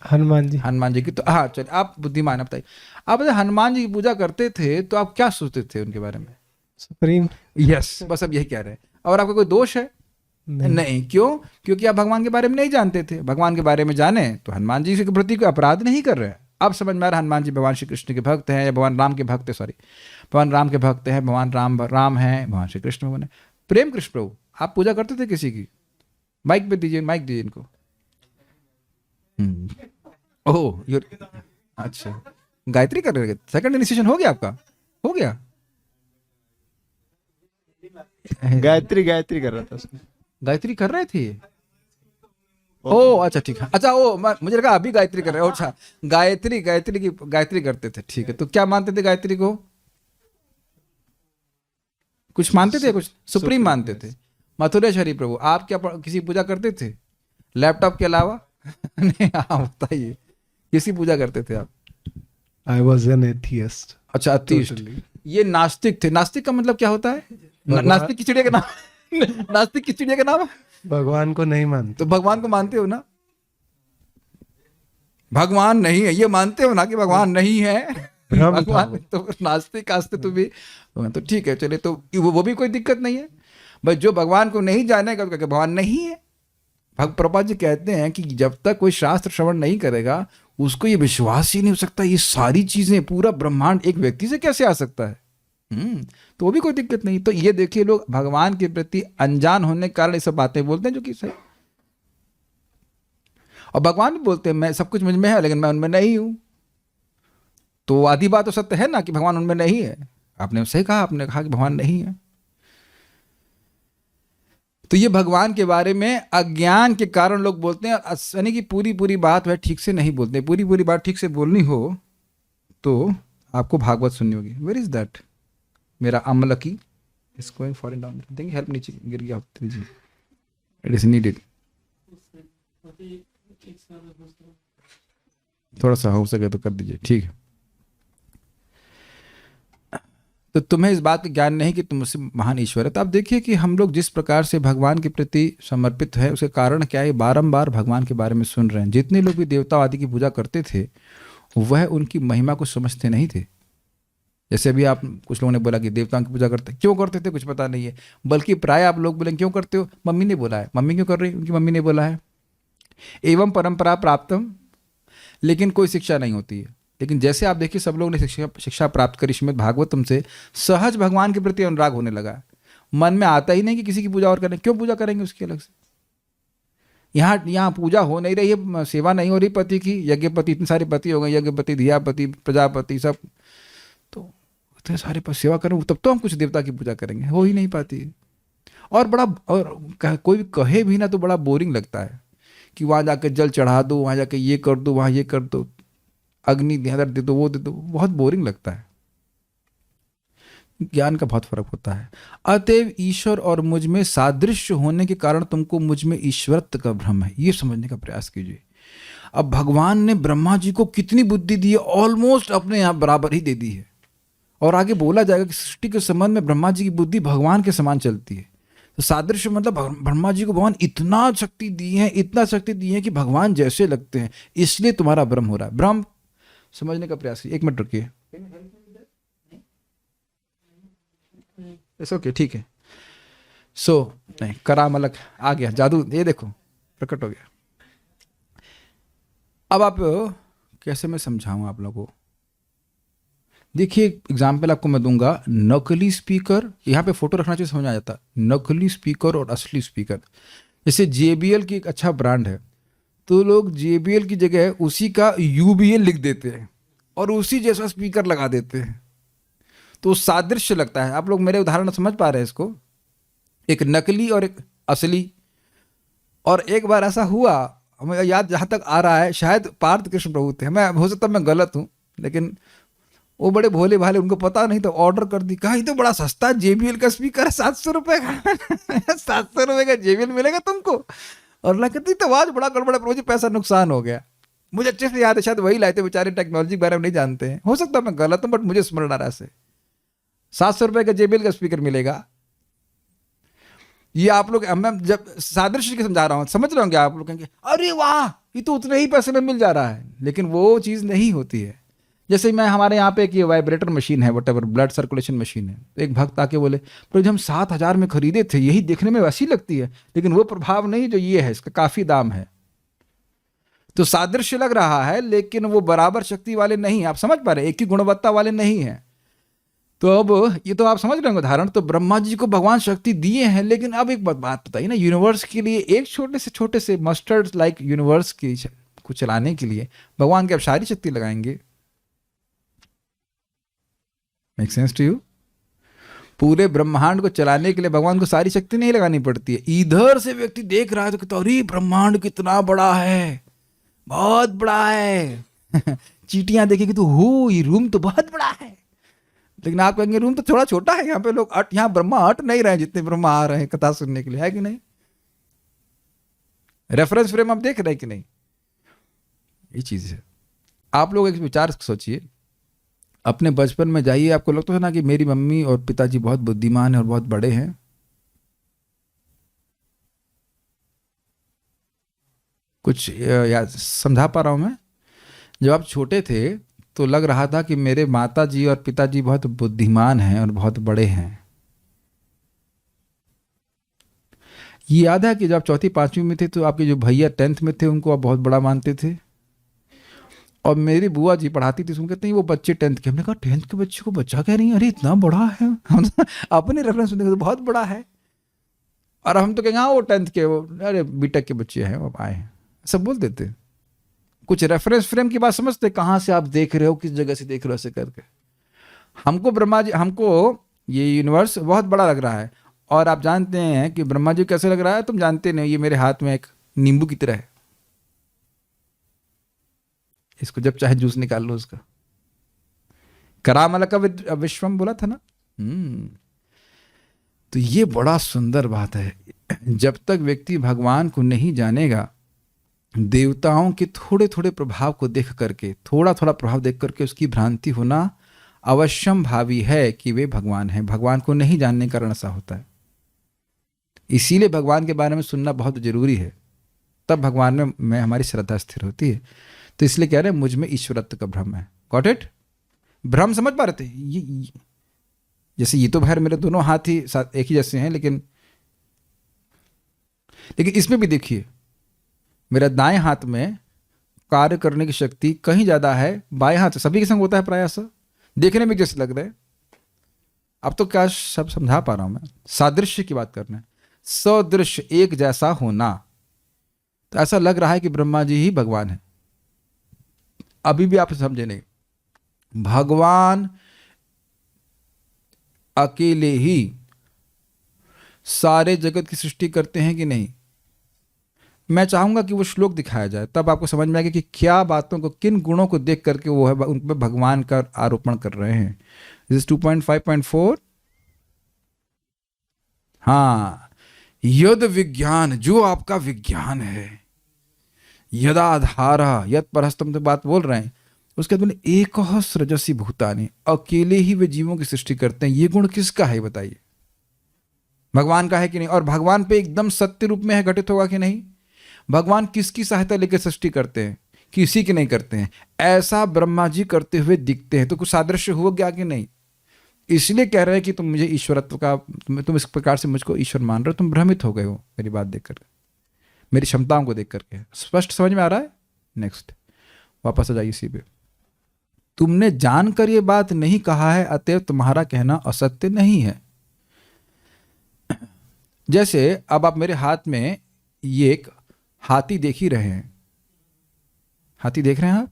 S3: हनुमान जी।
S1: हनुमान जी की। तो हाँ चलिए, आप बुद्धिमान, आप बताइए, आप हनुमान जी की पूजा करते थे तो आप क्या सोचते थे उनके बारे में?
S3: सुप्रीम।
S1: यस, बस अब यही कह रहे हैं। और आपका कोई दोष है? नहीं। क्यों? क्योंकि आप भगवान के बारे में नहीं जानते थे। भगवान के बारे में जाने तो हनुमान जी के प्रति कोई अपराध नहीं कर रहे हैं। अब समझ में आ रहा है, हनुमान जी भगवान श्री कृष्ण के भक्त हैं या भगवान राम के भक्त हैं, सॉरी भगवान राम के भक्त हैं, भगवान राम हैं, भगवान श्री कृष्ण भगवान है। प्रेम कृष्ण प्रभु आप पूजा करते थे किसी की? माइक पे दीजिए, माइक दीजिए इनको। ओह यूर, अच्छा गायत्री कर रहे थे, सेकंड इनिशिएशन हो गया आपका? हो गया?
S3: गायत्री कर रहा था उसमें।
S1: गायत्री कर रहे थे? ओ अच्छा ठीक है, अच्छा ओ मुझे लगा अभी गायत्री कर रहे हो। अच्छा गायत्री करते थे, ठीक है। तो क्या मानते थे गायत्री को? कुछ मानते थे, कुछ सुप्रीम मानते थे। मथुरेश हरि प्रभु आप क्या किसी पूजा करते थे लैपटॉप के अलावा? नहीं, हाँ बताइए किसी पूजा करते थे आप?
S3: I was an atheist.
S1: अच्छा अतीस्ट, ये नास्तिक थे। नास्तिक का मतलब क्या होता है? नास्तिक की चिड़िया का नाम नास्तिक की चिड़िया का नाम है?
S3: भगवान को नहीं मानते।
S1: तो भगवान को मानते हो ना? भगवान नहीं है ये मानते हो ना कि भगवान नहीं है? भगवान तो नास्तिक अस्तित्व भी तो ठीक है, चलिए तो वो भी कोई दिक्कत नहीं है भाई। जो भगवान को नहीं जानेगा तो भगवान नहीं है। प्रभुपाद जी कहते हैं कि जब तक कोई शास्त्र श्रवण नहीं करेगा उसको ये विश्वास ही नहीं हो सकता ये सारी चीजें, पूरा ब्रह्मांड एक व्यक्ति से कैसे आ सकता है। तो वो भी कोई दिक्कत नहीं। तो ये देखिए, लोग भगवान के प्रति अनजान होने के कारण ये सब बातें बोलते हैं जो कि सही। और भगवान भी बोलते हैं मैं सब कुछ मुझ में है लेकिन मैं उनमें नहीं हूं। तो आधी बात तो सत्य है ना कि भगवान उनमें नहीं है। आपने सही कहा, आपने कहा कि भगवान नहीं है। तो ये भगवान के बारे में अज्ञान के कारण लोग बोलते हैं, यानी कि पूरी बात वह ठीक से नहीं बोलते। पूरी बात ठीक से बोलनी हो तो आपको भागवत सुननी होगी। Where is that? मेरा अमलकी इज गोइंग फॉरन डाउन, देखिए हेल्प नीचे गिर गया जी, इट इज नीडेड। थोड़ा सा हो सके तो कर दीजिए, ठीक है। तो तुम्हें इस बात का ज्ञान नहीं कि तुम उससे महान ईश्वर है। तो आप देखिए कि हम लोग जिस प्रकार से भगवान के प्रति समर्पित है उसके कारण क्या है, बारंबार भगवान के बारे में सुन रहे हैं। जितने लोग भी देवता आदि की पूजा करते थे वह उनकी महिमा को समझते नहीं थे। जैसे अभी आप कुछ लोगों ने बोला कि देवताओं की पूजा करते, क्यों करते थे कुछ पता नहीं है, बल्कि प्राय आप लोग बोलेंगे क्यों करते हो, मम्मी ने बोला है। मम्मी क्यों कर रही? उनकी मम्मी ने बोला है। एवं परंपरा प्राप्तम, लेकिन कोई शिक्षा नहीं होती है। लेकिन जैसे आप देखिए सब लोगों ने शिक्षा प्राप्त करी श्रीमद् भागवतम से, सहज भगवान के प्रति अनुराग होने लगा। मन में आता ही नहीं कि किसी की पूजा और करें, क्यों पूजा करेंगे उसकी अलग से। यहाँ पूजा हो नहीं रही है, सेवा नहीं हो रही पति की। यज्ञपति, इतने सारे पति हो गए, यज्ञपति, धियापति, प्रजापति, सब तो इतने सारे पर सेवा करें तब तो हम कुछ देवता की पूजा करेंगे, हो ही नहीं पाती। और कोई भी कहे भी ना तो बड़ा बोरिंग लगता है कि वहाँ जाकर जल चढ़ा दो, वहाँ जाकर ये कर दो, वहाँ ये कर दो, अग्नि ध्यान दे दो, वो दे दो, बहुत बोरिंग लगता है। ज्ञान का बहुत फर्क होता है। अतएव ईश्वर और मुझ में सादृश्य होने के कारण तुमको मुझ में ईश्वरत्व का भ्रम है, ये समझने का प्रयास कीजिए। अब भगवान ने ब्रह्मा जी को कितनी बुद्धि दी है, ऑलमोस्ट अपने यहाँ बराबर ही दे दी है। और आगे बोला जाएगा कि सृष्टि के संबंध में ब्रह्मा जी की बुद्धि भगवान के समान चलती है। तो सादृश्य मतलब ब्रह्मा जी को भगवान इतना शक्ति दी है, इतना शक्ति दी है कि भगवान जैसे लगते हैं, इसलिए तुम्हारा भ्रम हो रहा है। भ्रम समझने का प्रयास कीजिए। 1 मिनट रुकिए। ओके, ठीक है। नहीं, कराम अलग आ गया, जादू ये देखो प्रकट हो गया। अब आप कैसे मैं समझाऊं आप लोगों को। देखिए एग्जाम्पल आपको मैं दूंगा। नकली स्पीकर, यहाँ पे फोटो रखना चाहिए, समझ आ जाता। नकली स्पीकर और असली स्पीकर। जैसे JBL की एक अच्छा ब्रांड है, तो लोग JBL की जगह उसी का UBL लिख देते हैं और उसी जैसा स्पीकर लगा देते हैं, तो सादृश्य लगता है। आप लोग मेरे उदाहरण समझ पा रहे हैं इसको, एक नकली और एक असली। और एक बार ऐसा हुआ, हमें याद जहाँ तक आ रहा है, शायद पार्थ कृष्ण प्रभु थे, मैं हो सकता मैं गलत हूँ, लेकिन वो बड़े भोले भाले, उनको पता नहीं तो ऑर्डर कर दी। कहा ये तो बड़ा सस्ता JBL का स्पीकर है, 700 रुपये का 700 रुपये का JBL मिलेगा तुमको। और ना कहती तो आवाज बड़ा गड़बड़ है प्रभु जी, पैसा नुकसान हो गया। मुझे अच्छे से याद है, शायद वही लाए थे बेचारे, टेक्नोलॉजी के बारे में नहीं जानते हैं, हो सकता मैं गलत हूँ, बट मुझे स्मरण आ रहा है 700 रुपये का JBL का स्पीकर मिलेगा। ये आप लोग, मैं जब सादृश्य के समझा रहा हूँ, समझ रहे होंगे आप लोग, कहेंगे अरे वाह ये तो उतने ही पैसे में मिल जा रहा है, लेकिन वो चीज़ नहीं होती है। जैसे मैं, हमारे यहाँ पे एक ये वाइब्रेटर मशीन है, what ever blood circulation machine है, तो एक भक्त आके बोले पर जब हम 7,000 में खरीदे थे, यही देखने में वैसी लगती है, लेकिन वो प्रभाव नहीं जो ये है, इसका काफ़ी दाम है। तो सादृश्य लग रहा है, लेकिन वो बराबर शक्ति वाले नहीं, आप समझ पा रहे, एक ही गुणवत्ता वाले नहीं हैं। तो अब ये तो आप समझ रहे हो उदाहरण। तो ब्रह्मा जी को भगवान शक्ति दिए हैं, लेकिन अब एक बात बताइए ना, यूनिवर्स के लिए एक छोटे से मस्टर्ड लाइक यूनिवर्स को चलाने के लिए भगवान की अब सारी शक्ति लगाएंगे? Make sense to you? पूरे ब्रह्मांड को चलाने के लिए भगवान को सारी शक्ति नहीं लगानी पड़ती है। इधर से व्यक्ति देख रहा है तो कहता है अरे ब्रह्मांड कितना बड़ा है, बहुत बड़ा है चीटियां देखेगी तो हो ये रूम तो बहुत बड़ा है, लेकिन आप कहेंगे रूम तो थोड़ा छोटा है, यहाँ पे लोग यहाँ ब्रह्मा हट नहीं रहे जितने ब्रह्मा आ रहे हैं कथा सुनने के लिए, है कि नहीं? रेफरेंस फ्रेम आप देख रहे हैं कि नहीं? ये चीज है। आप लोग एक विचार सोचिए, अपने बचपन में जाइए, आपको लगता है ना कि मेरी मम्मी और पिताजी बहुत बुद्धिमान है और बहुत बड़े हैं। कुछ याद समझा पा रहा हूं मैं? जब आप छोटे थे तो लग रहा था कि मेरे माताजी और पिताजी बहुत बुद्धिमान हैं और बहुत बड़े हैं। ये याद है कि जब आप 4वीं-5वीं में थे तो आपके जो भैया 10th में थे उनको आप बहुत बड़ा मानते थे, और मेरी बुआ जी पढ़ाती थी, सुन कहते हैं वो बच्चे 10th के। हमने कहा 10th के बच्चे को बच्चा कह रही है, अरे इतना बड़ा है अपने रेफरेंस सुनते तो बहुत बड़ा है, और हम तो कहेंगे हाँ वो 10th के, वो अरे बीटेक के बच्चे हैं, वो आए हैं, सब बोल देते। कुछ रेफरेंस फ्रेम की बात समझते, कहाँ से आप देख रहे हो, किस जगह से देख रहे हो, ऐसे करके। हमको ब्रह्मा जी, हमको ये यूनिवर्स बहुत बड़ा लग रहा है, और आप जानते हैं कि ब्रह्मा जी कैसे लग रहा है, तुम जानते नहीं। ये मेरे हाथ में एक नींबू की तरह है, इसको जब चाहे जूस निकाल लो उसका। करामल का विश्वम बोला था ना। तो ये बड़ा सुंदर बात है। जब तक व्यक्ति भगवान को नहीं जानेगा, देवताओं के थोड़े थोड़े प्रभाव को देख करके, थोड़ा थोड़ा प्रभाव देख करके उसकी भ्रांति होना अवश्यम भावी है कि वे भगवान हैं। भगवान को नहीं जानने का कारण ऐसा होता है। इसीलिए भगवान के बारे में सुनना बहुत जरूरी है, तब भगवान में हमारी श्रद्धा स्थिर होती है। तो इसलिए कह रहे हैं मुझ में ईश्वरत्व का भ्रम है। Got it? भ्रम समझ पा रहे थे? ये जैसे ये तो खैर मेरे दोनों हाथ ही एक ही जैसे हैं, लेकिन इसमें भी देखिए, मेरा दाएं हाथ में कार्य करने की शक्ति कहीं ज्यादा है बाएं हाथ से। सभी के संग होता है प्रायः, देखने में जैसे लग रहा है। अब तो क्या सब समझा पा रहा हूं मैं? सादृश्य की बात करना है, सदृश्य, एक जैसा होना। तो ऐसा लग रहा है कि ब्रह्मा जी ही भगवान है। अभी भी आप समझे नहीं, भगवान अकेले ही सारे जगत की सृष्टि करते हैं कि नहीं? मैं चाहूंगा कि वो श्लोक दिखाया जाए, तब आपको समझ में आएगा कि क्या बातों को, किन गुणों को देख करके वो है उन पर भगवान का आरोपण कर रहे हैं। दिस 2.5.4 हाँ, यद विज्ञान, जो आपका विज्ञान है, यदाधार यद परस्तम तो बात बोल रहे हैं। उसके बाद बोले एक सृजसी भूतानि, अकेले ही वे जीवों की सृष्टि करते हैं। ये गुण किसका है बताइए? भगवान का है कि नहीं? और भगवान पे एकदम सत्य रूप में है, घटित होगा कि नहीं? भगवान किसकी सहायता लेकर सृष्टि करते हैं? किसी की नहीं करते हैं। ऐसा ब्रह्मा जी करते हुए दिखते हैं, तो कुछ सादृश्य हो गया कि नहीं? इसलिए कह रहे हैं कि तुम मुझे ईश्वरत्व का, तुम इस प्रकार से मुझको ईश्वर मान रहे हो, तुम भ्रमित हो गए हो मेरी बात देख करके, मेरी क्षमताओं को देख करके। स्पष्ट समझ में आ रहा है? नेक्स्ट, वापस आ जाइए इसी पे। तुमने जानकर ये बात नहीं कहा है, अतएव तुम्हारा कहना असत्य नहीं है। जैसे अब आप मेरे हाथ में ये एक हाथी देख ही रहे हैं, हाथी देख रहे हैं आप?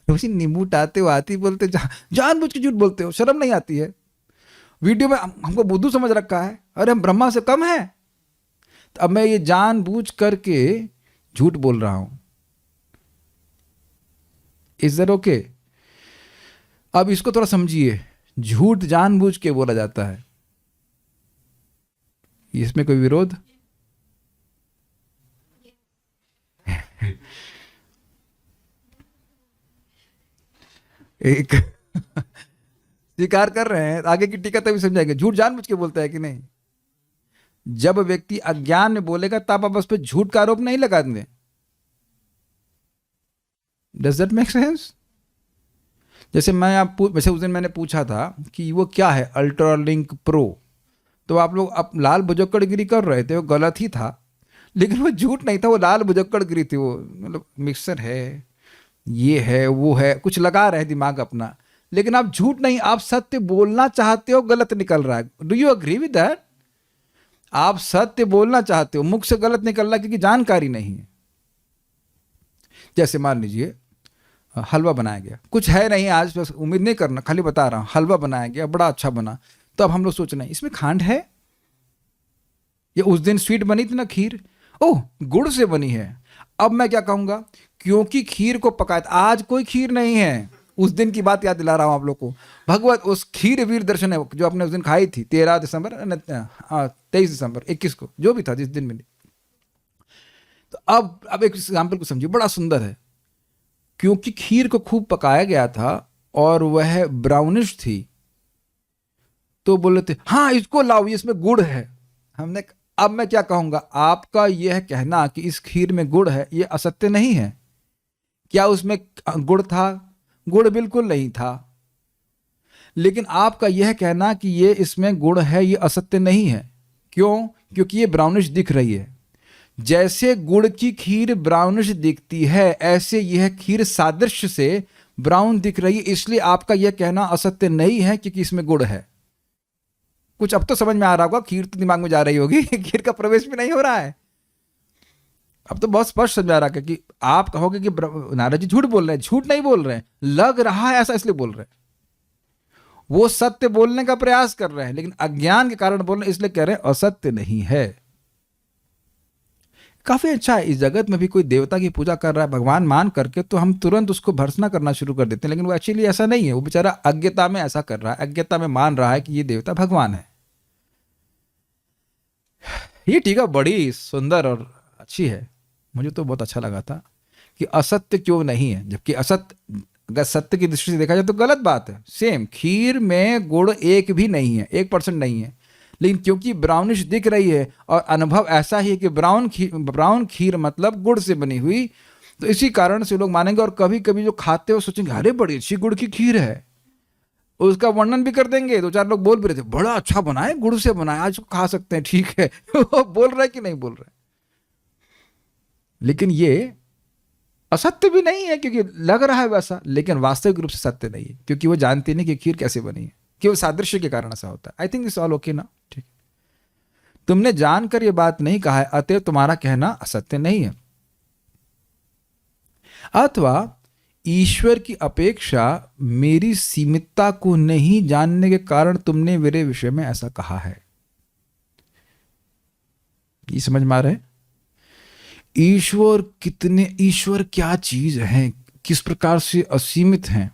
S1: उसी नींबू टाते हो, हाथी बोलते, जानबूझ के झूठ बोलते हो, शर्म नहीं आती है? वीडियो में हमको बुद्धू समझ रखा है, अरे हम ब्रह्मा से कम है। तो अब मैं ये जानबूझ करके झूठ बोल रहा हूं। Is that okay? अब इसको थोड़ा समझिए, झूठ जानबूझ के बोला जाता है, इसमें कोई विरोध? एक स्वीकार कर रहे हैं, आगे की टीका तभी समझाएंगे। झूठ जानबूझ के बोलता है कि नहीं? जब व्यक्ति अज्ञान में बोलेगा तब आप उस पर झूठ का आरोप नहीं लगा देंगे। Does that make sense? जैसे वैसे उस दिन मैंने पूछा था कि वो क्या है अल्ट्रालिंक प्रो, तो आप लोग अब लाल बुजक्कड़गिरी कर रहे थे, वो गलत ही था, लेकिन वो झूठ नहीं था, वो लाल बुजक्कड़गिरी थी। वो मतलब मिक्सर है, ये है, वो है, कुछ लगा रहे दिमाग अपना, लेकिन आप झूठ नहीं, आप सत्य बोलना चाहते हो, गलत निकल रहा है। Do you agree with that? आप सत्य बोलना चाहते हो, मुख से गलत निकल रहा है क्योंकि जानकारी नहीं है। जैसे मान लीजिए हलवा बनाया गया, कुछ है नहीं आज, बस उम्मीद नहीं करना, खाली बता रहा हूं, हलवा बनाया गया, बड़ा अच्छा बना, तो अब हम लोग सोच रहे हैं इसमें खांड है, या उस दिन स्वीट बनी थी ना खीर, ओह गुड़ से बनी है। अब मैं क्या कहूंगा, क्योंकि खीर को पकाया था, आज कोई खीर नहीं है, उस दिन की बात याद दिला रहा हूं आप लोग को। भगवत उस खीर वीर दर्शन है जो आपने उस दिन खाई थी, 13 दिसंबर 23 दिसंबर 21 को, जो भी था जिस दिन मिली। तो अब एक एग्जाम्पल को समझिए, बड़ा सुंदर है। क्योंकि खीर को खूब पकाया गया था और वह ब्राउनिश थी, तो बोले थे हाँ इसको लाओ, इसमें गुड़ है। हमने, अब मैं क्या कहूंगा, आपका यह कहना कि इस खीर में गुड़ है, यह असत्य नहीं है। क्या उसमें गुड़ था? गुड़ बिल्कुल नहीं था। लेकिन आपका यह कहना कि ये इसमें गुड़ है, ये असत्य नहीं है। क्यों? क्योंकि ये ब्राउनिश दिख रही है। जैसे गुड़ की खीर ब्राउनिश दिखती है, ऐसे यह खीर सादृश्य से ब्राउन दिख रही है, इसलिए आपका यह कहना असत्य नहीं है क्योंकि इसमें गुड़ है। कुछ अब तो समझ में आ रहा होगा, खीर तो दिमाग में जा रही होगी, खीर का प्रवेश भी नहीं हो रहा है। अब तो बहुत स्पष्ट समझा रहा है कि आप कहोगे कि नारद जी झूठ बोल रहे हैं, झूठ नहीं बोल रहे हैं, लग रहा है ऐसा इसलिए बोल रहे हैं। वो सत्य बोलने का प्रयास कर रहे हैं, लेकिन अज्ञान के कारण बोल रहे हैं, इसलिए कह रहे हैं असत्य नहीं है। काफी अच्छा है। इस जगत में भी कोई देवता की पूजा कर रहा है भगवान मान करके, तो हम तुरंत उसको भर्त्सना करना शुरू कर देते हैं, लेकिन वो एक्चुअली ऐसा नहीं है। वो बेचारा अज्ञता में ऐसा कर रहा है, अज्ञता में मान रहा है कि ये देवता भगवान है। ये टीका बड़ी सुंदर और अच्छी है, मुझे तो बहुत अच्छा लगा था कि असत्य क्यों नहीं है, जबकि असत्य अगर सत्य की दृष्टि से देखा जाए तो गलत बात है। सेम खीर में गुड़ एक भी नहीं है, 1% नहीं है, लेकिन क्योंकि ब्राउनिश दिख रही है और अनुभव ऐसा ही है कि ब्राउन खीर मतलब गुड़ से बनी हुई, तो इसी कारण से लोग मानेंगे। और कभी कभी जो खाते हो सोचेंगे अरे बड़ी अच्छी गुड़ की खीर है, उसका वर्णन भी कर देंगे। 2-4 लोग बोल भी रहे थे बड़ा अच्छा बना है, गुड़ से बना है, आज खा सकते हैं, ठीक है। वो बोल रहे कि नहीं बोल रहे, लेकिन ये असत्य भी नहीं है क्योंकि लग रहा है वैसा, लेकिन वास्तविक रूप से सत्य नहीं है, क्योंकि वो जानते नहीं कि खीर कैसे बनी है, केवल सादृश्य के कारण ऐसा होता है। I think it's all okay ना, ठीक। तुमने जानकर ये बात नहीं कहा है, अतएव तुम्हारा कहना असत्य नहीं है। अथवा ईश्वर की अपेक्षा मेरी सीमितता को नहीं जानने के कारण तुमने मेरे विषय में ऐसा कहा है। ये समझ में आ रहा है? ईश्वर क्या चीज है, किस प्रकार से असीमित हैं,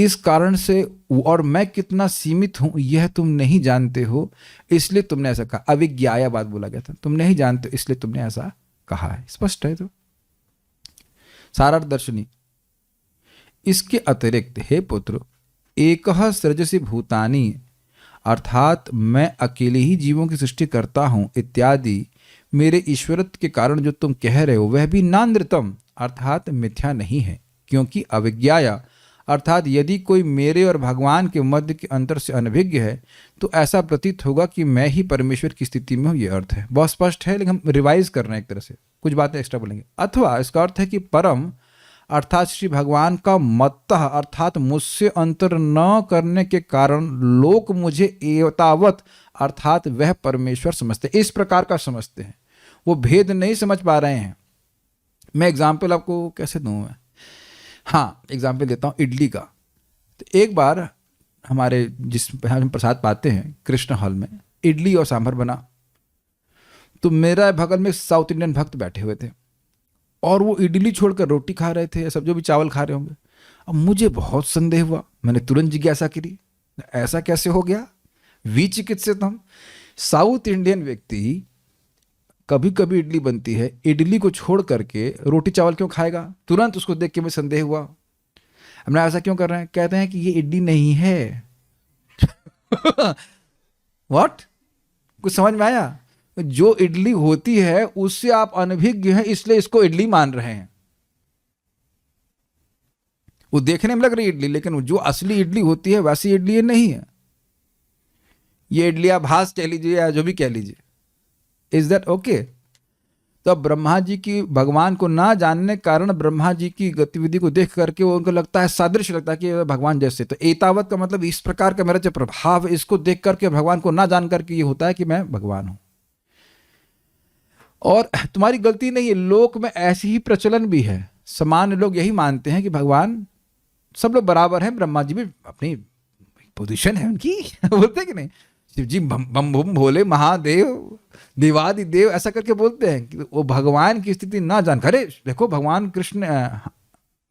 S1: इस कारण से, और मैं कितना सीमित हूं यह तुम नहीं जानते हो, इसलिए तुमने ऐसा कहा। अविज्ञाया बात बोला गया था, तुम नहीं जानते हो इसलिए तुमने ऐसा कहा है। स्पष्ट है। तो सारार्थ दर्शनी। इसके अतिरिक्त हे पुत्र, एकह सृजसि भूतानि, अर्थात मैं अकेले ही जीवों की सृष्टि करता हूं इत्यादि मेरे ईश्वरत्व के कारण जो तुम कह रहे हो वह भी नानृतम, अर्थात मिथ्या नहीं है। क्योंकि अविज्ञाया अर्थात यदि कोई मेरे और भगवान के मध्य के अंतर से अनभिज्ञ है तो ऐसा प्रतीत होगा कि मैं ही परमेश्वर की स्थिति में हूँ। ये अर्थ है, बहुत स्पष्ट है, लेकिन हम रिवाइज कर रहे हैं, एक तरह से कुछ बातें एक्स्ट्रा बोलेंगे। अथवा इसका अर्थ है कि परम अर्थात श्री भगवान का मत्तः अर्थात मुझसे अंतर न करने के कारण लोक मुझे एतावत अर्थात वह परमेश्वर समझते, इस प्रकार का समझते हैं, वो भेद नहीं समझ पा रहे हैं। मैं एग्जाम्पल आपको कैसे दूँ मैं? हाँ, एग्जाम्पल देता हूँ इडली का। तो एक बार हमारे जिस हम प्रसाद पाते हैं कृष्ण हॉल में, इडली और सांभर बना। तो मेरा बगल में साउथ इंडियन भक्त बैठे हुए थे और वो इडली छोड़कर रोटी खा रहे थे, सब जो भी चावल खा रहे होंगे। अब मुझे बहुत संदेह हुआ, मैंने तुरंत जिज्ञासा करी, ऐसा कैसे हो गया? विचिकित्सितम्। साउथ इंडियन व्यक्ति, कभी कभी इडली बनती है, इडली को छोड़ करके रोटी चावल क्यों खाएगा? तुरंत उसको देख के मैं संदेह हुआ, हमने ऐसा क्यों कर रहे हैं? कहते हैं कि ये इडली नहीं है। व्हाट? कुछ समझ में आया? जो इडली होती है उससे आप अनभिज्ञ हैं, इसलिए इसको इडली मान रहे हैं। वो देखने में लग रही इडली, लेकिन जो असली इडली होती है वैसी इडली ये नहीं है। ये इडली आप भास कह लीजिए या जो भी कह लीजिए। Is that okay? तो अब ब्रह्मा जी की भगवान को ना जानने के कारण ब्रह्मा जी की गतिविधि को देख करके वो उनको लगता है, सादृश्य लगता है कि भगवान जैसे। तो एतावत का मतलब इस प्रकार का मेरा जो प्रभाव, इसको देख करके भगवान को ना जान करके ये होता है कि मैं भगवान हूं। और तुम्हारी गलती नहीं है, लोक में ऐसी ही प्रचलन भी है। सामान्य लोग यही मानते हैं कि भगवान, सब लोग बराबर हैं, ब्रह्मा जी भी अपनी पोजीशन है उनकी। बोलते कि नहीं, शिव जी बम बम भोले महादेव देवादिदेव ऐसा करके बोलते हैं कि वो भगवान की स्थिति ना जान। अरे देखो, भगवान कृष्ण,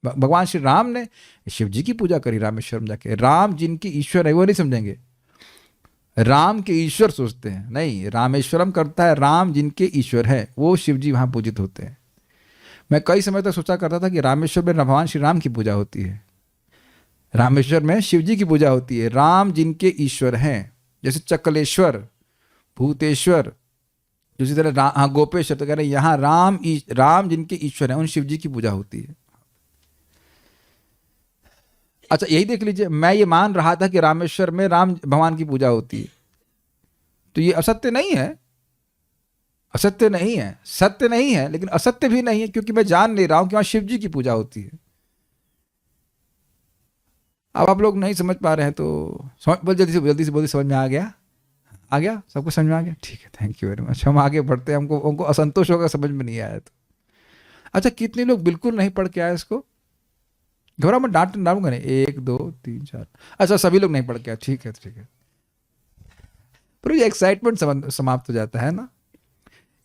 S1: भगवान श्री राम ने शिव जी की पूजा करी रामेश्वरम जाके। राम जिनके ईश्वर है वो नहीं समझेंगे, राम के ईश्वर सोचते हैं। नहीं, रामेश्वरम करता है राम जिनके ईश्वर है, वो शिव जी वहाँ पूजित होते हैं। मैं कई समय तक सोचा करता था कि रामेश्वर में भगवान श्री राम की पूजा होती है, रामेश्वर में शिव जी की पूजा होती है। राम जिनके ईश्वर हैं, जैसे चकलेश्वर, भूतेश्वर, उसी तरह गोपेश्वर। तो कह रहे हैं यहाँ राम जिनके ईश्वर हैं उन शिव जी की पूजा होती है। अच्छा, यही देख लीजिए, मैं ये मान रहा था कि रामेश्वर में राम भगवान की पूजा होती है, तो ये असत्य नहीं है, असत्य नहीं है, सत्य नहीं है, लेकिन असत्य भी नहीं है, क्योंकि मैं जान नहीं रहा हूं कि वहां शिव जी की पूजा होती है। अब आप लोग नहीं समझ पा रहे हैं तो जल्दी से बोलिए, समझ में आ गया? आ गया? सबको समझ में आ गया? ठीक है, थैंक यू वेरी मच। हम आगे बढ़ते हैं, हमको असंतोष होगा समझ में नहीं आया तो। अच्छा, कितने लोग बिल्कुल नहीं पढ़ के आए इसको? घबरा मैं डालूंगा नहीं। 1 2 3 4। अच्छा, सभी लोग नहीं पढ़ के आए, ठीक है ठीक है। पर ये एक्साइटमेंट समाप्त हो जाता है ना।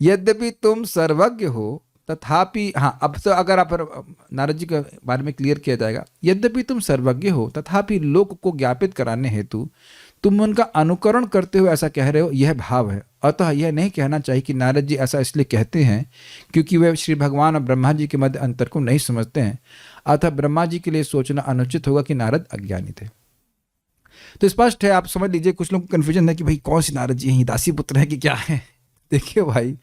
S1: यद्यपि तुम सर्वज्ञ हो तथापि, हाँ, अब तो अगर आप नारद जी के बारे में क्लियर किया जाएगा। यद्यपि तुम सर्वज्ञ हो तथापि लोक को ज्ञापित कराने हेतु तुम उनका अनुकरण करते हुए ऐसा कह रहे हो, यह भाव है। अतः यह नहीं कहना चाहिए कि नारद जी ऐसा इसलिए कहते हैं क्योंकि वे श्री भगवान और ब्रह्मा जी के मध्य अंतर को नहीं समझते हैं। अतः ब्रह्मा जी के लिए सोचना अनुचित होगा कि नारद अज्ञानी थे। तो स्पष्ट है, आप समझ लीजिए। कुछ लोग कन्फ्यूजन है कि भाई कौन सी नारद जी हैं, दासी पुत्र है कि क्या है? देखिए भाई,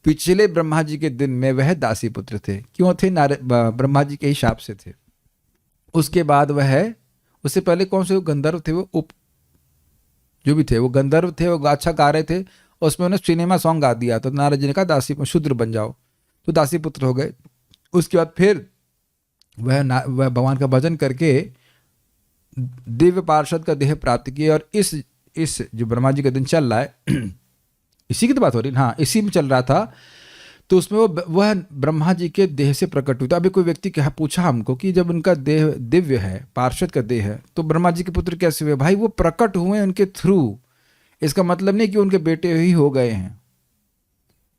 S1: पिछले ब्रह्मा जी के दिन में वह दासी पुत्र थे। क्यों थे? ब्रह्मा जी के ही शाप से थे। उसके बाद वह, उससे पहले कौन से गंधर्व थे, वो जो भी थे वो गंधर्व थे, वो अच्छा गा रहे थे, उसमें उन्हें सिनेमा सॉन्ग गा दिया। तो नारद जी ने कहा दासी शूद्र बन जाओ, तो दासी पुत्र हो गए। उसके बाद फिर वह भगवान का भजन करके दिव्य पार्षद का देह प्राप्त किया। और इस जो ब्रह्मा जी का दिन चल रहा है, इसी की तो बात हो रही है, हाँ, इसी में चल रहा था। तो उसमें वह ब्रह्मा जी के देह से प्रकट हुआ। अभी कोई व्यक्ति पूछा हमको कि जब उनका देह दिव्य है, पार्षद का देह है, तो ब्रह्मा जी के पुत्र कैसे हुए? भाई वो प्रकट हुए उनके थ्रू। इसका मतलब नहीं कि उनके बेटे ही हो गए हैं।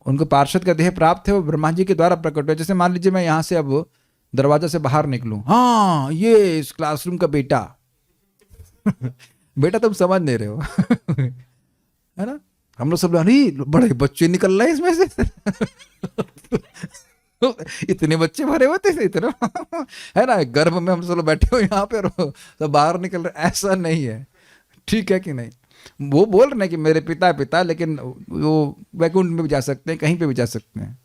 S1: उनको पार्षद का देह प्राप्त है, वो ब्रह्मा जी के द्वारा प्रकट हुआ। जैसे मान लीजिए मैं यहाँ से अब दरवाजा से बाहर निकलूं, हाँ ये इस क्लासरूम का बेटा बेटा तुम समझ नहीं रहे हो है ना। हम लोग सब अरे बड़े बच्चे निकल रहे हैं इसमें से इतने बच्चे भरे होते थे इतना है ना, गर्भ में हम सब लोग बैठे हो यहाँ पे, सब बाहर निकल रहे। ऐसा नहीं है, ठीक है कि नहीं। वो बोल रहे हैं कि मेरे पिता पिता, लेकिन वो वैकुंठ में भी जा सकते हैं, कहीं पे भी जा सकते हैं।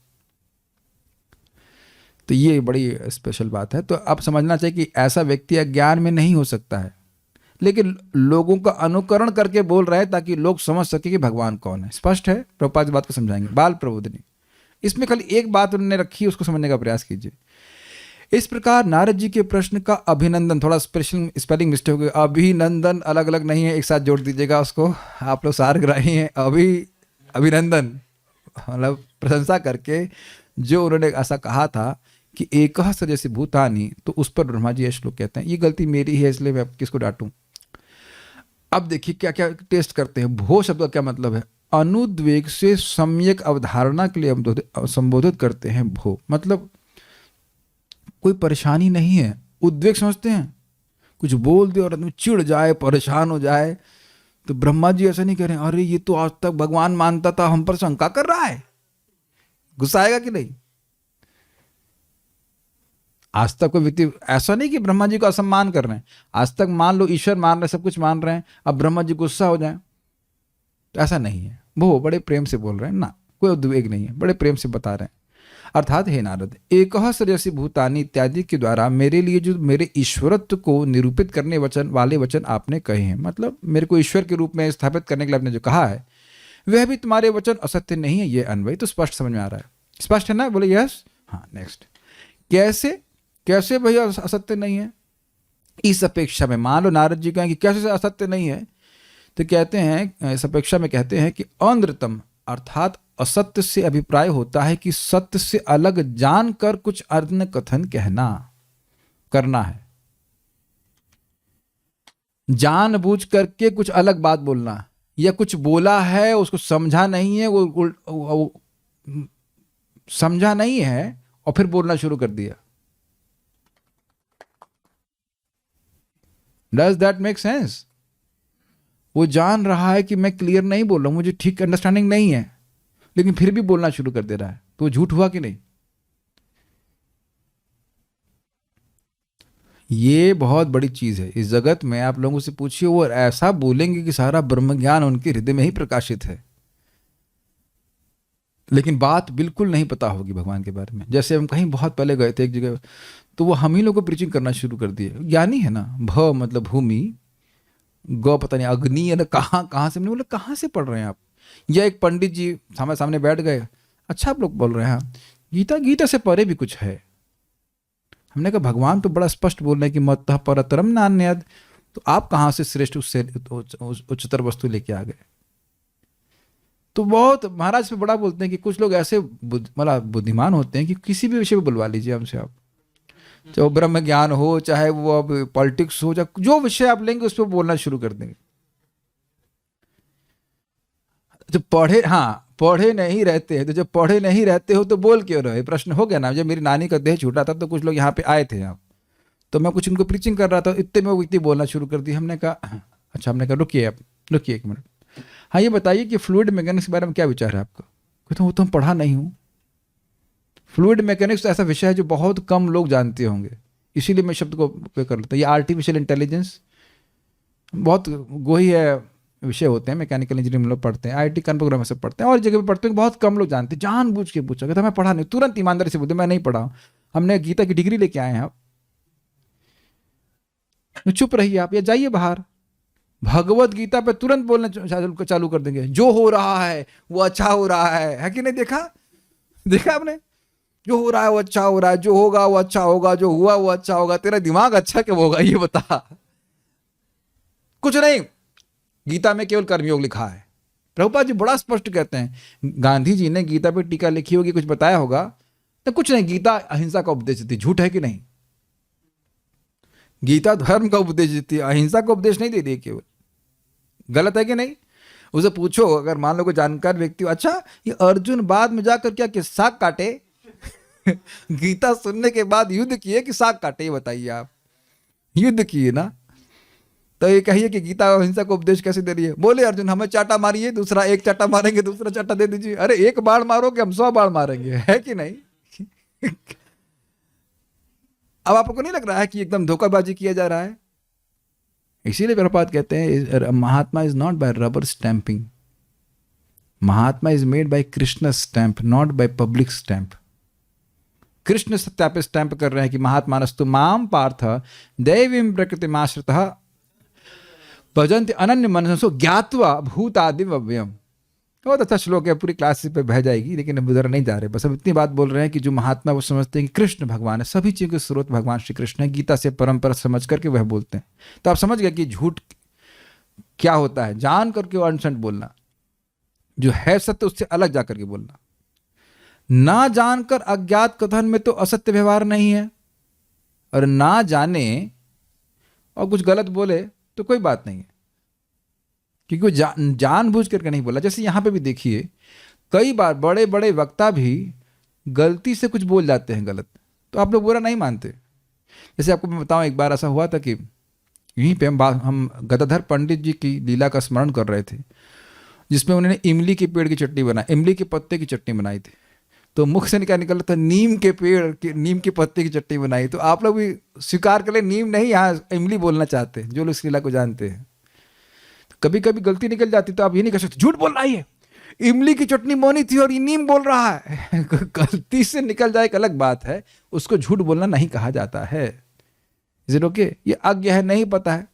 S1: तो ये बड़ी स्पेशल बात है। तो अब समझना चाहिए कि ऐसा व्यक्ति अज्ञान में नहीं हो सकता है, लेकिन लोगों का अनुकरण करके बोल रहा है ताकि लोग समझ सके कि भगवान कौन है। स्पष्ट है? प्रभुपाद इस बात को समझाएंगे। बाल प्रबोधिनी, इसमें खाली एक बात उन्होंने रखी, उसको समझने का प्रयास कीजिए। इस प्रकार नारद जी के प्रश्न का अभिनंदन, थोड़ा स्पेलिंग मिस्टेक हो गया, अभिनंदन अलग अलग नहीं है, एक साथ जोड़ दीजिएगा उसको, आप लोग सारग्राही हैं। अभिनंदन मतलब प्रशंसा करके जो उन्होंने ऐसा कहा था कि एकह स जैसे भूतानी, तो उस पर ब्रह्मा जी ये श्लोक कहते हैं। ये गलती मेरी है इसलिए मैं किसको डांटूं। अब देखिए क्या क्या टेस्ट करते हैं। भो शब्द का क्या मतलब है? अनुद्वेग से सम्यक अवधारणा के लिए हम संबोधित करते हैं। भो मतलब कोई परेशानी नहीं है। उद्वेग समझते हैं, कुछ बोल दे और आदमी चिढ़ जाए, परेशान हो जाए। तो ब्रह्मा जी ऐसा नहीं कह रहे हैं, अरे ये तो आज तक भगवान मानता था, हम पर शंका कर रहा है। गुस्सा आएगा कि नहीं? आज तक कोई व्यक्ति ऐसा नहीं कि ब्रह्मा जी को असम्मान कर रहे हैं, आज तक मान लो ईश्वर मान रहे हैं, सब कुछ मान रहे हैं, अब ब्रह्मा जी गुस्सा हो जाए, तो ऐसा नहीं है। वो बड़े प्रेम से बोल रहे हैं ना, कोई उद्वेग नहीं है, बड़े प्रेम से बता रहे हैं। अर्थात हे नारद, एकह सजसी भूतानी इत्यादि के द्वारा मेरे लिए जो मेरे ईश्वरत्व को निरूपित करने वाले वचन आपने कहे हैं, मतलब मेरे को ईश्वर के रूप में स्थापित करने के लिए आपने जो कहा है, वह भी तुम्हारे वचन असत्य नहीं है। ये अन्वय तो स्पष्ट समझ में आ रहा है। स्पष्ट है ना? बोले यस। हाँ, नेक्स्ट। कैसे कैसे भैया असत्य नहीं है? इस अपेक्षा में मान लो नारद जी कहें कि कैसे असत्य नहीं है, तो कहते हैं, इस अपेक्षा में कहते हैं कि अनृतम अर्थात असत्य से अभिप्राय होता है कि सत्य से अलग जानकर कुछ अन्य कथन कहना करना है। जानबूझ करके कुछ अलग बात बोलना, या कुछ बोला है उसको समझा नहीं है, वो समझा नहीं है और फिर बोलना शुरू कर दिया। Does that make sense? वो जान रहा है कि मैं क्लियर नहीं बोल रहा हूं, मुझे ठीक अंडरस्टैंडिंग नहीं है, लेकिन फिर भी बोलना शुरू कर दे रहा है, तो वो झूठ हुआ कि नहीं? ये बहुत बड़ी चीज है इस जगत में। आप लोगों से पूछिए, वो ऐसा बोलेंगे कि सारा ब्रह्म ज्ञान उनके हृदय में ही प्रकाशित है, लेकिन बात बिल्कुल नहीं पता होगी भगवान के बारे में। जैसे हम कहीं बहुत पहले गए थे एक जगह, तो वो हम ही लोगों को प्रीचिंग करना शुरू कर दिए। ज्ञानी है ना, भ मतलब भूमि, ग पता नहीं अग्नि, है ना, कहाँ से। बोले कहाँ से पढ़ रहे हैं आप? या एक पंडित जी सामने बैठ गए, अच्छा आप लोग बोल रहे हैं गीता से परे भी कुछ है। हमने कहा भगवान तो बड़ा स्पष्ट बोल रहे हैं कि मत्तः परतरम नान्यद, तो आप कहाँ से श्रेष्ठ उससे उच्चतर वस्तु लेके आ गए? तो बहुत महाराज पे बड़ा बोलते हैं कि कुछ लोग ऐसे मतलब बुद्धिमान होते हैं कि किसी भी विषय पे बुलवा लीजिए हमसे आप, चाहे वो ब्रह्म ज्ञान हो, चाहे वो अब पॉलिटिक्स हो, चाहे जो विषय आप लेंगे उस पर बोलना शुरू कर देंगे। जब पढ़े नहीं रहते हैं, तो जब पढ़े नहीं रहते हो तो बोल क्यों रहे? प्रश्न हो गया ना। जब मेरी नानी का देह छूटा था तो कुछ लोग यहाँ पे आए थे यहाँ, तो मैं कुछ उनको प्रीचिंग कर रहा था, इतने में वो इतनी बोलना शुरू कर दी। हमने कहा अच्छा, हमने कहा रुकिए एक मिनट, हाँ ये बताइए कि फ्लूइड मैकेनिक्स के बारे में क्या विचार है आपका? कहते वो तो हम पढ़ा नहीं हूँ। फ्लूइड मैकेनिक्स ऐसा विषय है जो बहुत कम लोग जानते होंगे, इसीलिए मैं शब्द को उपयोग कर लेता हूँ। ये आर्टिफिशियल इंटेलिजेंस बहुत गोही है विषय होते हैं, मैकेनिकल इंजीनियरिंग लोग पढ़ते हैं, IIT कानपुर में सब पढ़ते हैं, और जगह पे पढ़ते हैं, बहुत कम लोग जानते हैं। जानबूझ के पूछा, कहता मैं पढ़ा नहीं, तुरंत ईमानदारी से बोलते मैं नहीं पढ़ा, हमने गीता की डिग्री लेके आए हैं आप। चुप रहिए आप या जाइए बाहर। भगवत गीता पे तुरंत बोलना चालू कर देंगे, जो हो रहा है वो अच्छा हो रहा है कि नहीं? देखा आपने? जो हो रहा है वो अच्छा हो रहा है, जो होगा वो अच्छा होगा, जो हुआ वो अच्छा होगा। तेरा दिमाग अच्छा क्यों होगा ये बता? कुछ नहीं, गीता में केवल कर्मयोग लिखा है। प्रभुपाद जी बड़ा स्पष्ट कहते हैं, गांधी जी ने गीता पे टीका लिखी होगी, कुछ बताया होगा तो कुछ नहीं। गीता अहिंसा का उपदेश देती, झूठ है कि नहीं? गीता धर्म का उपदेश देती है, अहिंसा का उपदेश नहीं देती केवल। गलत है कि नहीं? उसे पूछो, अगर मान लो कोई जानकार व्यक्ति, अच्छा ये अर्जुन बाद में जाकर क्या साग काटे गीता सुनने के बाद युद्ध किए कि साग काटे, ये बताइए आप। युद्ध किए ना, तो ये कहिए कि गीता अहिंसा को उपदेश कैसे दे रही है। बोले अर्जुन हमें चाटा मारिए, दूसरा एक चाटा मारेंगे, दूसरा चाटा दे दीजिए। अरे एक बाण मारो कि हम 100 बाण मारेंगे, है कि नहीं? अब आपको नहीं लग रहा है कि एकदम धोखाबाजी किया जा रहा है? इसीलिए प्रभुपाद कहते हैं mahatma is not by rubber stamping, mahatma is made by Krishna stamp, not by public stamp. Krishna सत्यापे स्टैंप कर रहे हैं कि महात्मानस्तु माम पार्थ दैवीं प्रकृतिमाश्रितः भजन्ति अनन्य मनसो ज्ञात्वा भूतादिव अव्ययम। बहुत अच्छा श्लोक है, पूरी क्लास पे बह जाएगी, लेकिन अब उधर नहीं जा रहे। बस अब इतनी बात बोल रहे हैं कि जो महात्मा वो समझते हैं कि कृष्ण भगवान है, सभी चीज़ों के स्रोत भगवान श्री कृष्ण है, गीता से परंपरा समझ करके वह बोलते हैं। तो आप समझ गए कि झूठ क्या होता है, जान करके वो अनसंट बोलना, जो है सत्य उससे अलग जा करके बोलना। ना जानकर अज्ञात कथन में तो असत्य व्यवहार नहीं है, और ना जाने और कुछ गलत बोले तो कोई बात नहीं है, क्योंकि वो जानबूझ करके नहीं बोला। जैसे यहाँ पे भी देखिए, कई बार बड़े बड़े वक्ता भी गलती से कुछ बोल जाते हैं गलत, तो आप लोग बुरा नहीं मानते। जैसे आपको मैं बताऊं, एक बार ऐसा हुआ था कि यहीं पे हम गदाधर पंडित जी की लीला का स्मरण कर रहे थे, जिसमें उन्होंने इमली के पेड़ की चटनी बनाई, इमली के पत्ते की चटनी बनाई थी। तो मुख से क्या निकला था, नीम के पेड़ की, नीम के पत्ते की चटनी बनाई। तो आप लोग भी स्वीकार कर ले, नीम नहीं, यहाँ इमली बोलना चाहते हैं जो लोग इस लीला को जानते हैं। तो कभी कभी गलती निकल जाती, तो आप ये नहीं कर सकते झूठ बोल रहा है, इमली की चटनी बोनी थी और ये नीम बोल रहा है। गलती से निकल जाए एक अलग बात है, उसको झूठ बोलना नहीं कहा जाता है। Is it okay? ये अज्ञ है, नहीं पता है,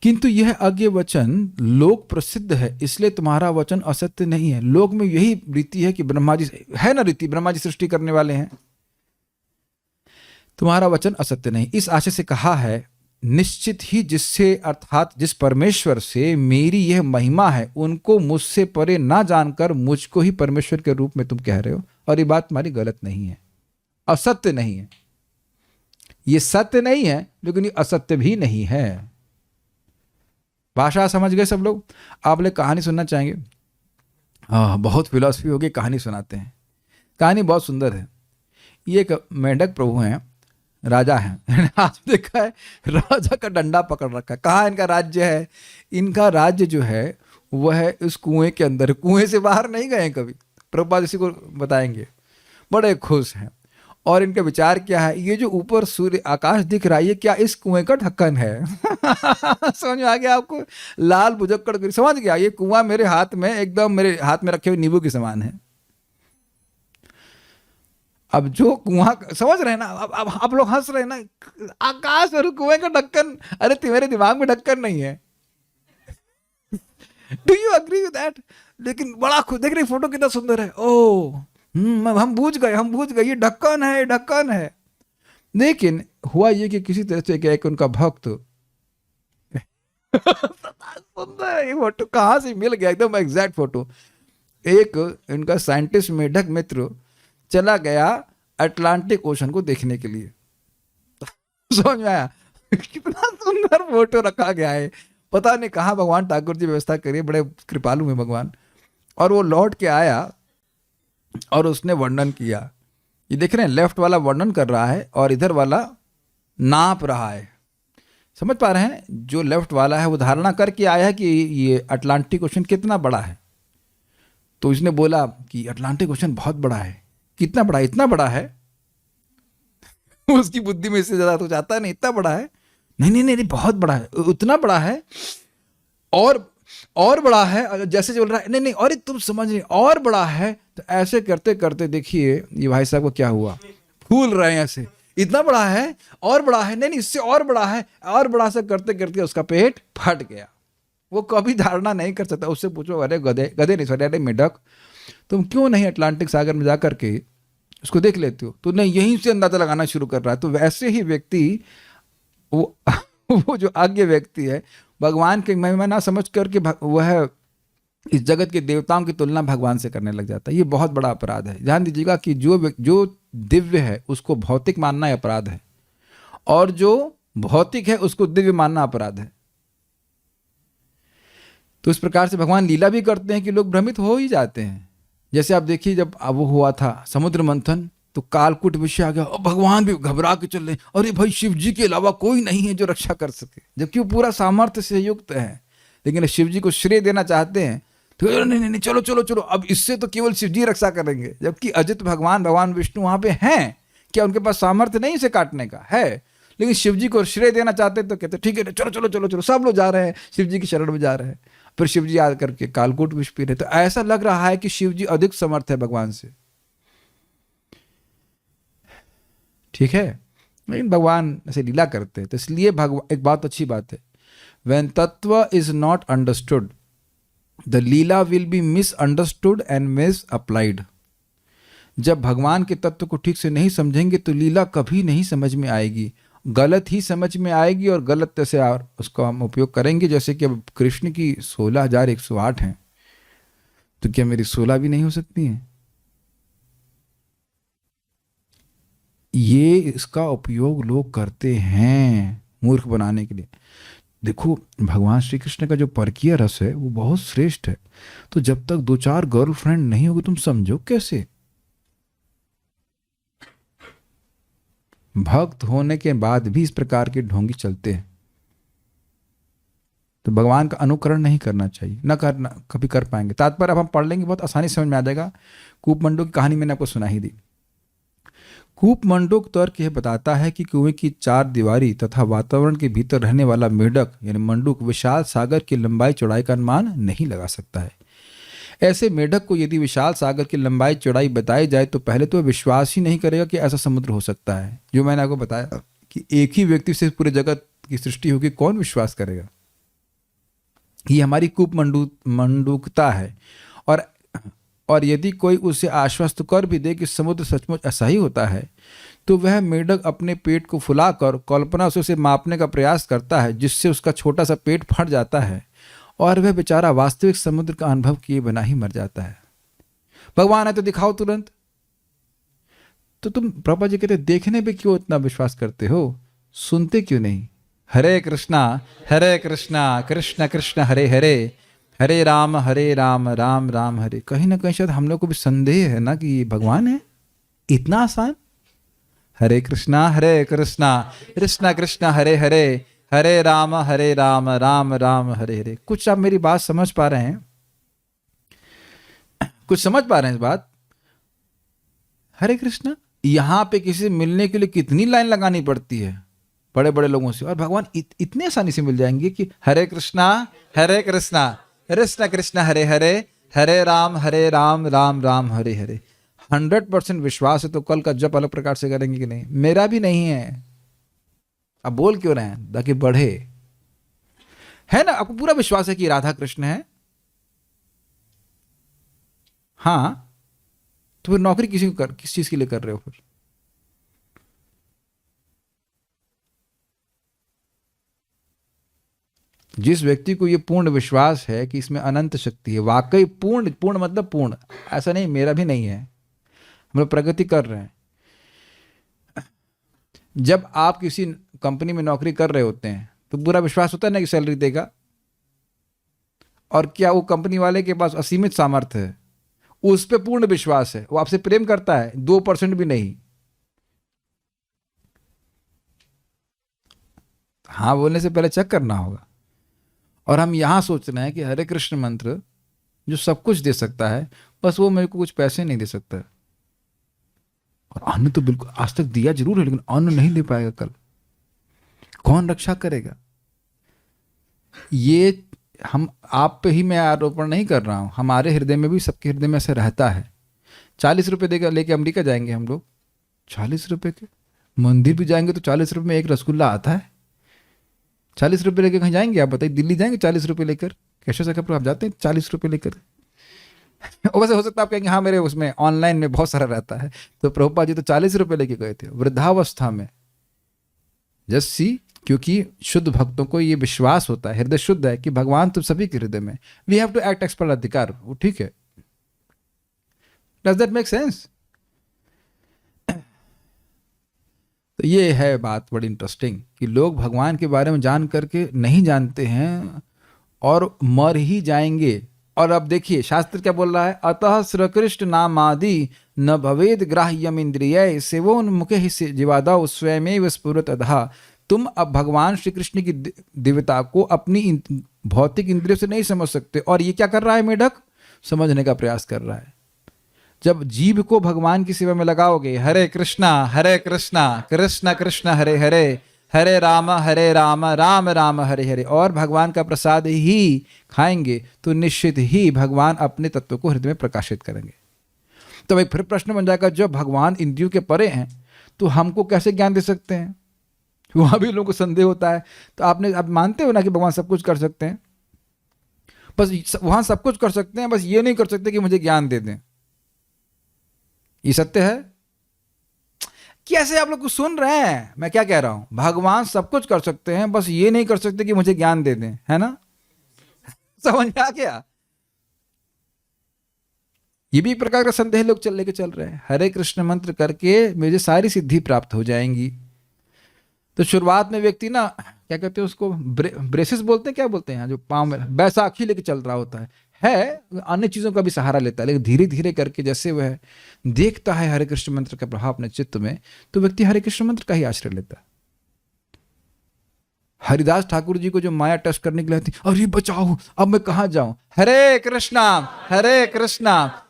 S1: किंतु यह अज्ञ वचन लोक प्रसिद्ध है, इसलिए तुम्हारा वचन असत्य नहीं है। लोक में यही रीति है कि ब्रह्मा जी है ना, रीति ब्रह्मा जी सृष्टि करने वाले हैं, तुम्हारा वचन असत्य नहीं। इस आशय से कहा है, निश्चित ही जिससे अर्थात जिस परमेश्वर से मेरी यह महिमा है, उनको मुझसे परे ना जानकर मुझको ही परमेश्वर के रूप में तुम कह रहे हो, और ये बात तुम्हारी गलत नहीं है, असत्य नहीं है। ये सत्य नहीं है, लेकिन ये असत्य भी नहीं है। भाषा समझ गए सब लोग? आप लोग कहानी सुनना चाहेंगे? हाँ, बहुत फिलॉसफी होगी, कहानी सुनाते हैं। कहानी बहुत सुंदर है। ये एक मेंढक प्रभु हैं, राजा हैं। आज देखा है राजा का डंडा पकड़ रखा है। कहाँ इनका राज्य है? इनका राज्य जो है वह है इस कुएं के अंदर, कुएं से बाहर नहीं गए कभी। प्रभुपाद इसी को बताएंगे। बड़े खुश हैं, और इनका विचार क्या है, ये जो ऊपर सूर्य आकाश दिख रहा है, ये क्या इस कुएं का ढक्कन है? समझ में आ गया आपको? लाल बुझक्कड़ समझ गया, ये कुआं मेरे हाथ में, एकदम मेरे हाथ में रखे हुए नींबू के समान है। अब जो कुआं, समझ रहे हैं ना? अब आप लोग हंस रहे हैं ना, आकाश और कुएं का ढक्कन, अरे तुम्हारे दिमाग में ढक्कन नहीं है। Do you agree with that? लेकिन बड़ा खुद देख रही, फोटो कितना सुंदर है। ओ हम बूझ गए, ये ढक्कन है, ये ढक्कन है। लेकिन हुआ ये कि किसी तरह से एक उनका भक्त सुंदर है, ये फोटो कहाँ से मिल गया, एकदम एग्जैक्ट फोटो। एक इनका साइंटिस्ट मेढक मित्र चला गया अटलांटिक ओशन को देखने के लिए। समझ में आया? कितना सुंदर फोटो रखा गया है, पता नहीं कहाँ भगवान ठाकुर जी व्यवस्था करिए, बड़े कृपालु में भगवान। और वो लौट के आया और उसने वर्णन किया। ये देख रहे हैं, लेफ्ट वाला वर्णन कर रहा है और इधर वाला नाप रहा है। समझ पा रहे हैं? जो लेफ्ट वाला है वो धारणा करके आया है कि ये अटलांटिक ओशन कितना बड़ा है। तो इसने बोला कि अटलांटिक ओशन बहुत बड़ा है। कितना बड़ा? इतना बड़ा है। उसकी बुद्धि में इससे ज्यादा तो जाता है नहीं, इतना बड़ा है। नहीं, बहुत बड़ा है, उतना बड़ा है, और बड़ा है। जैसे बोल रहा है, नहीं, और तुम समझ नहीं, और बड़ा है। तो ऐसे करते करते देखिए ये भाई साहब को क्या हुआ, फूल रहे हैं ऐसे, इतना बड़ा है, और बड़ा है, नहीं, इससे और बड़ा है, और बड़ा से करते करते उसका पेट फट गया। वो कभी धारणा नहीं कर सकता। उससे पूछो, अरे गधे नहीं, सॉरी, अरे मेढक, तुम क्यों नहीं अटलांटिक सागर में जा करके उसको देख लेते हो? तो नहीं, यहीं से अंदाजा लगाना शुरू कर रहा है। तो वैसे ही व्यक्ति, वो जो आज्ञ व्यक्ति है, भगवान की महिमा ना समझ करके वह इस जगत के देवताओं की तुलना भगवान से करने लग जाता है। ये बहुत बड़ा अपराध है। ध्यान दीजिएगा कि जो दिव्य है उसको भौतिक मानना अपराध है, और जो भौतिक है उसको दिव्य मानना अपराध है। तो इस प्रकार से भगवान लीला भी करते हैं कि लोग भ्रमित हो ही जाते हैं। जैसे आप देखिए जब अब वो हुआ था समुद्र मंथन, तो कालकूट विषय आ गया और भगवान भी घबरा के चल रहे, अरे भाई शिव जी के अलावा कोई नहीं है जो रक्षा कर सके, जबकि वो पूरा सामर्थ्य से युक्त है, लेकिन शिव जी को श्रेय देना चाहते हैं तो नहीं नहीं नहीं चलो चलो चलो, अब इससे तो केवल शिव जी रक्षा करेंगे, जबकि अजित भगवान विष्णु वहां पे हैं। क्या उनके पास सामर्थ्य नहीं इसे काटने का है? लेकिन शिव जी को श्रेय देना चाहते तो कहते ठीक है चलो चलो चलो चलो, सब लोग जा रहे हैं शिव जी की शरण में जा रहे हैं, फिर शिव जी याद करके कालकूट विष पी रहे। तो ऐसा लग रहा है कि शिव जी अधिक समर्थ है भगवान से, ठीक है, लेकिन भगवान ऐसे लीला करते हैं। तो इसलिए भगवान, एक बात अच्छी बात है, व्हेन तत्व is not understood the Leela will be misunderstood and miss applied. जब भगवान के तत्व को ठीक से नहीं समझेंगे तो लीला कभी नहीं समझ में आएगी, गलत ही समझ में आएगी और गलत से उसका हम उपयोग करेंगे। जैसे कि अब कृष्ण की 16,108 हैं, तो क्या मेरी 16 भी नहीं हो सकती हैं? ये इसका उपयोग लोग करते हैं मूर्ख बनाने के लिए। देखो भगवान श्री कृष्ण का जो परकीय रस है वो बहुत श्रेष्ठ है, तो जब तक 2-4 गर्लफ्रेंड नहीं होगी तुम समझो कैसे? भक्त होने के बाद भी इस प्रकार के ढोंगी चलते हैं, तो भगवान का अनुकरण नहीं करना चाहिए, न करना कभी कर पाएंगे। तात्पर्य अब हम पढ़ लेंगे, बहुत आसानी समझ में आ जाएगा। कूपमंडूक की कहानी मैंने आपको सुना ही दी। कूपमंडूक तर्क यह बताता है कि कुएं की 4 दीवारी तथा वातावरण के भीतर रहने वाला मेढक यानी मंडूक विशाल सागर की लंबाई चौड़ाई का अनुमान नहीं लगा सकता है। ऐसे मेढक को यदि विशाल सागर की लंबाई चौड़ाई बताई जाए तो पहले तो विश्वास ही नहीं करेगा कि ऐसा समुद्र हो सकता है। जो मैंने आपको बताया कि एक ही व्यक्ति से पूरे जगत की सृष्टि होगी, कौन विश्वास करेगा? ये हमारी कूपमंडूकता है। और यदि कोई उसे आश्वस्त कर भी दे कि समुद्र सचमुच ऐसा ही होता है, तो वह मेढक अपने पेट को फुलाकर कल्पना से उसे मापने का प्रयास करता है, जिससे उसका छोटा सा पेट फट जाता है और वह बेचारा वास्तविक समुद्र का अनुभव किए बिना ही मर जाता है। भगवान है तो दिखाओ तुरंत। तो तुम प्रभुपाद जी कहते देखने पे क्यों इतना विश्वास करते हो, सुनते क्यों नहीं? हरे कृष्णा कृष्ण कृष्ण हरे हरे, हरे राम राम राम हरे। कहीं ना कहीं शायद हम लोग को भी संदेह है ना कि ये भगवान है, इतना आसान। हरे कृष्णा कृष्ण कृष्ण हरे हरे, हरे राम राम राम हरे हरे। कुछ आप मेरी बात समझ पा रहे हैं? कुछ समझ पा रहे हैं इस बात? हरे कृष्णा, यहां पे किसी से मिलने के लिए कितनी लाइन लगानी पड़ती है बड़े बड़े लोगों से, और भगवान इतने आसानी से मिल जाएंगे कि हरे कृष्णा कृष्ण कृष्ण हरे हरे, हरे राम राम राम हरे हरे। 100% विश्वास है तो कल का जप अलग प्रकार से करेंगे कि नहीं? मेरा भी नहीं है। अब बोल क्यों रहे हैं? ताकि बढ़े, है ना? आपको पूरा विश्वास है कि राधा कृष्ण है, हाँ, तो फिर नौकरी किस चीज के लिए कर रहे हो? फिर जिस व्यक्ति को ये पूर्ण विश्वास है कि इसमें अनंत शक्ति है, वाकई पूर्ण मतलब पूर्ण, ऐसा नहीं मेरा भी नहीं है, हम लोग प्रगति कर रहे हैं। जब आप किसी कंपनी में नौकरी कर रहे होते हैं तो पूरा विश्वास होता है ना कि सैलरी देगा, और क्या वो कंपनी वाले के पास असीमित सामर्थ्य है? उस पर पूर्ण विश्वास है, वो आपसे प्रेम करता है, 2% भी नहीं। हाँ बोलने से पहले चेक करना होगा। और हम यहां सोच रहे हैं कि हरे कृष्ण मंत्र जो सब कुछ दे सकता है, बस वो मेरे को कुछ पैसे नहीं दे सकता है। और अन्न तो बिल्कुल आज तक दिया जरूर है, लेकिन अन्न नहीं दे पाएगा कल, कौन रक्षा करेगा? ये हम आप पे ही मैं आरोपण नहीं कर रहा हूं, हमारे हृदय में भी, सबके हृदय में ऐसा रहता है। 40 रुपए देकर लेके अमेरिका जाएंगे हम लोग, 40 रुपए के मंदिर भी जाएंगे तो 40 रुपए में एक रसगुल्ला आता है। 40 रुपए लेकर कहीं जाएंगे? आप बताइए, दिल्ली जाएंगे 40 रुपए लेकर? कैसे सकते आप जाते हैं 40 रुपए लेकर? वैसे हो सकता है आप कहेंगे हाँ मेरे उसमें ऑनलाइन में बहुत सारा रहता है। तो प्रभुपाद जी तो 40 रुपए लेके गए थे वृद्धावस्था में। जस्ट सी, क्योंकि शुद्ध भक्तों को ये विश्वास होता है, हृदय शुद्ध है कि भगवान तो सभी के हृदय में, we have to act X पर अधिकार, वो ठीक है। Does that make sense? तो ये है बात बड़ी इंटरेस्टिंग कि लोग भगवान के बारे में जान करके नहीं जानते हैं और मर ही जाएंगे और अब देखिए शास्त्र क्या बोल रहा है, अतः श्रीकृष्ण नामादि न भवेद ग्राह्यम इंद्रिय सेवोन्मुखे ही जीवादौ स्वयमेव स्फुरत अधः। तुम अब भगवान श्री कृष्ण की दिव्यता को अपनी भौतिक इंद्रियों से नहीं समझ सकते। और ये क्या कर रहा है मेढक, समझने का प्रयास कर रहा है। जब जीभ को भगवान की सेवा में लगाओगे, हरे कृष्णा कृष्ण कृष्ण हरे हरे, हरे राम राम राम हरे हरे, और भगवान का प्रसाद ही खाएंगे, तो निश्चित ही भगवान अपने तत्व को हृदय में प्रकाशित करेंगे। तो एक फिर प्रश्न बन जाएगा, जब भगवान इंद्रियों के परे हैं तो हमको कैसे ज्ञान दे सकते हैं? वहां भी लोगों को संदेह होता है। तो आप मानते हो ना कि भगवान सब कुछ कर सकते हैं, बस वहां सब कुछ कर सकते हैं, बस ये नहीं कर सकते कि मुझे ज्ञान दे दें। ये सत्य है? कैसे आप लोग कुछ सुन रहे हैं? मैं क्या कह रहा हूं, भगवान सब कुछ कर सकते हैं, बस ये नहीं कर सकते कि मुझे ज्ञान दे दें, है ना? समझ में आ गया? ये भी एक प्रकार का संदेह लोग लेके चल रहे हैं। हरे कृष्ण मंत्र करके मुझे सारी सिद्धि प्राप्त हो जाएंगी। तो शुरुआत में व्यक्ति ना क्या कहते हैं उसको, ब्रेसेस बोलते हैं, क्या बोलते हैं यहाँ, जो पाँव में बैसाखी लेके चल रहा होता है अन्य चीजों का भी सहारा लेता है, लेकिन धीरे धीरे करके जैसे वह देखता है हरे कृष्ण मंत्र का प्रभाव अपने चित्त में, तो व्यक्ति हरे कृष्ण मंत्र का ही आश्रय लेता है। हरिदास ठाकुर जी को जो माया टच करने के लिए थी, अरे बचाओ अब मैं कहाँ जाऊं, हरे कृष्णा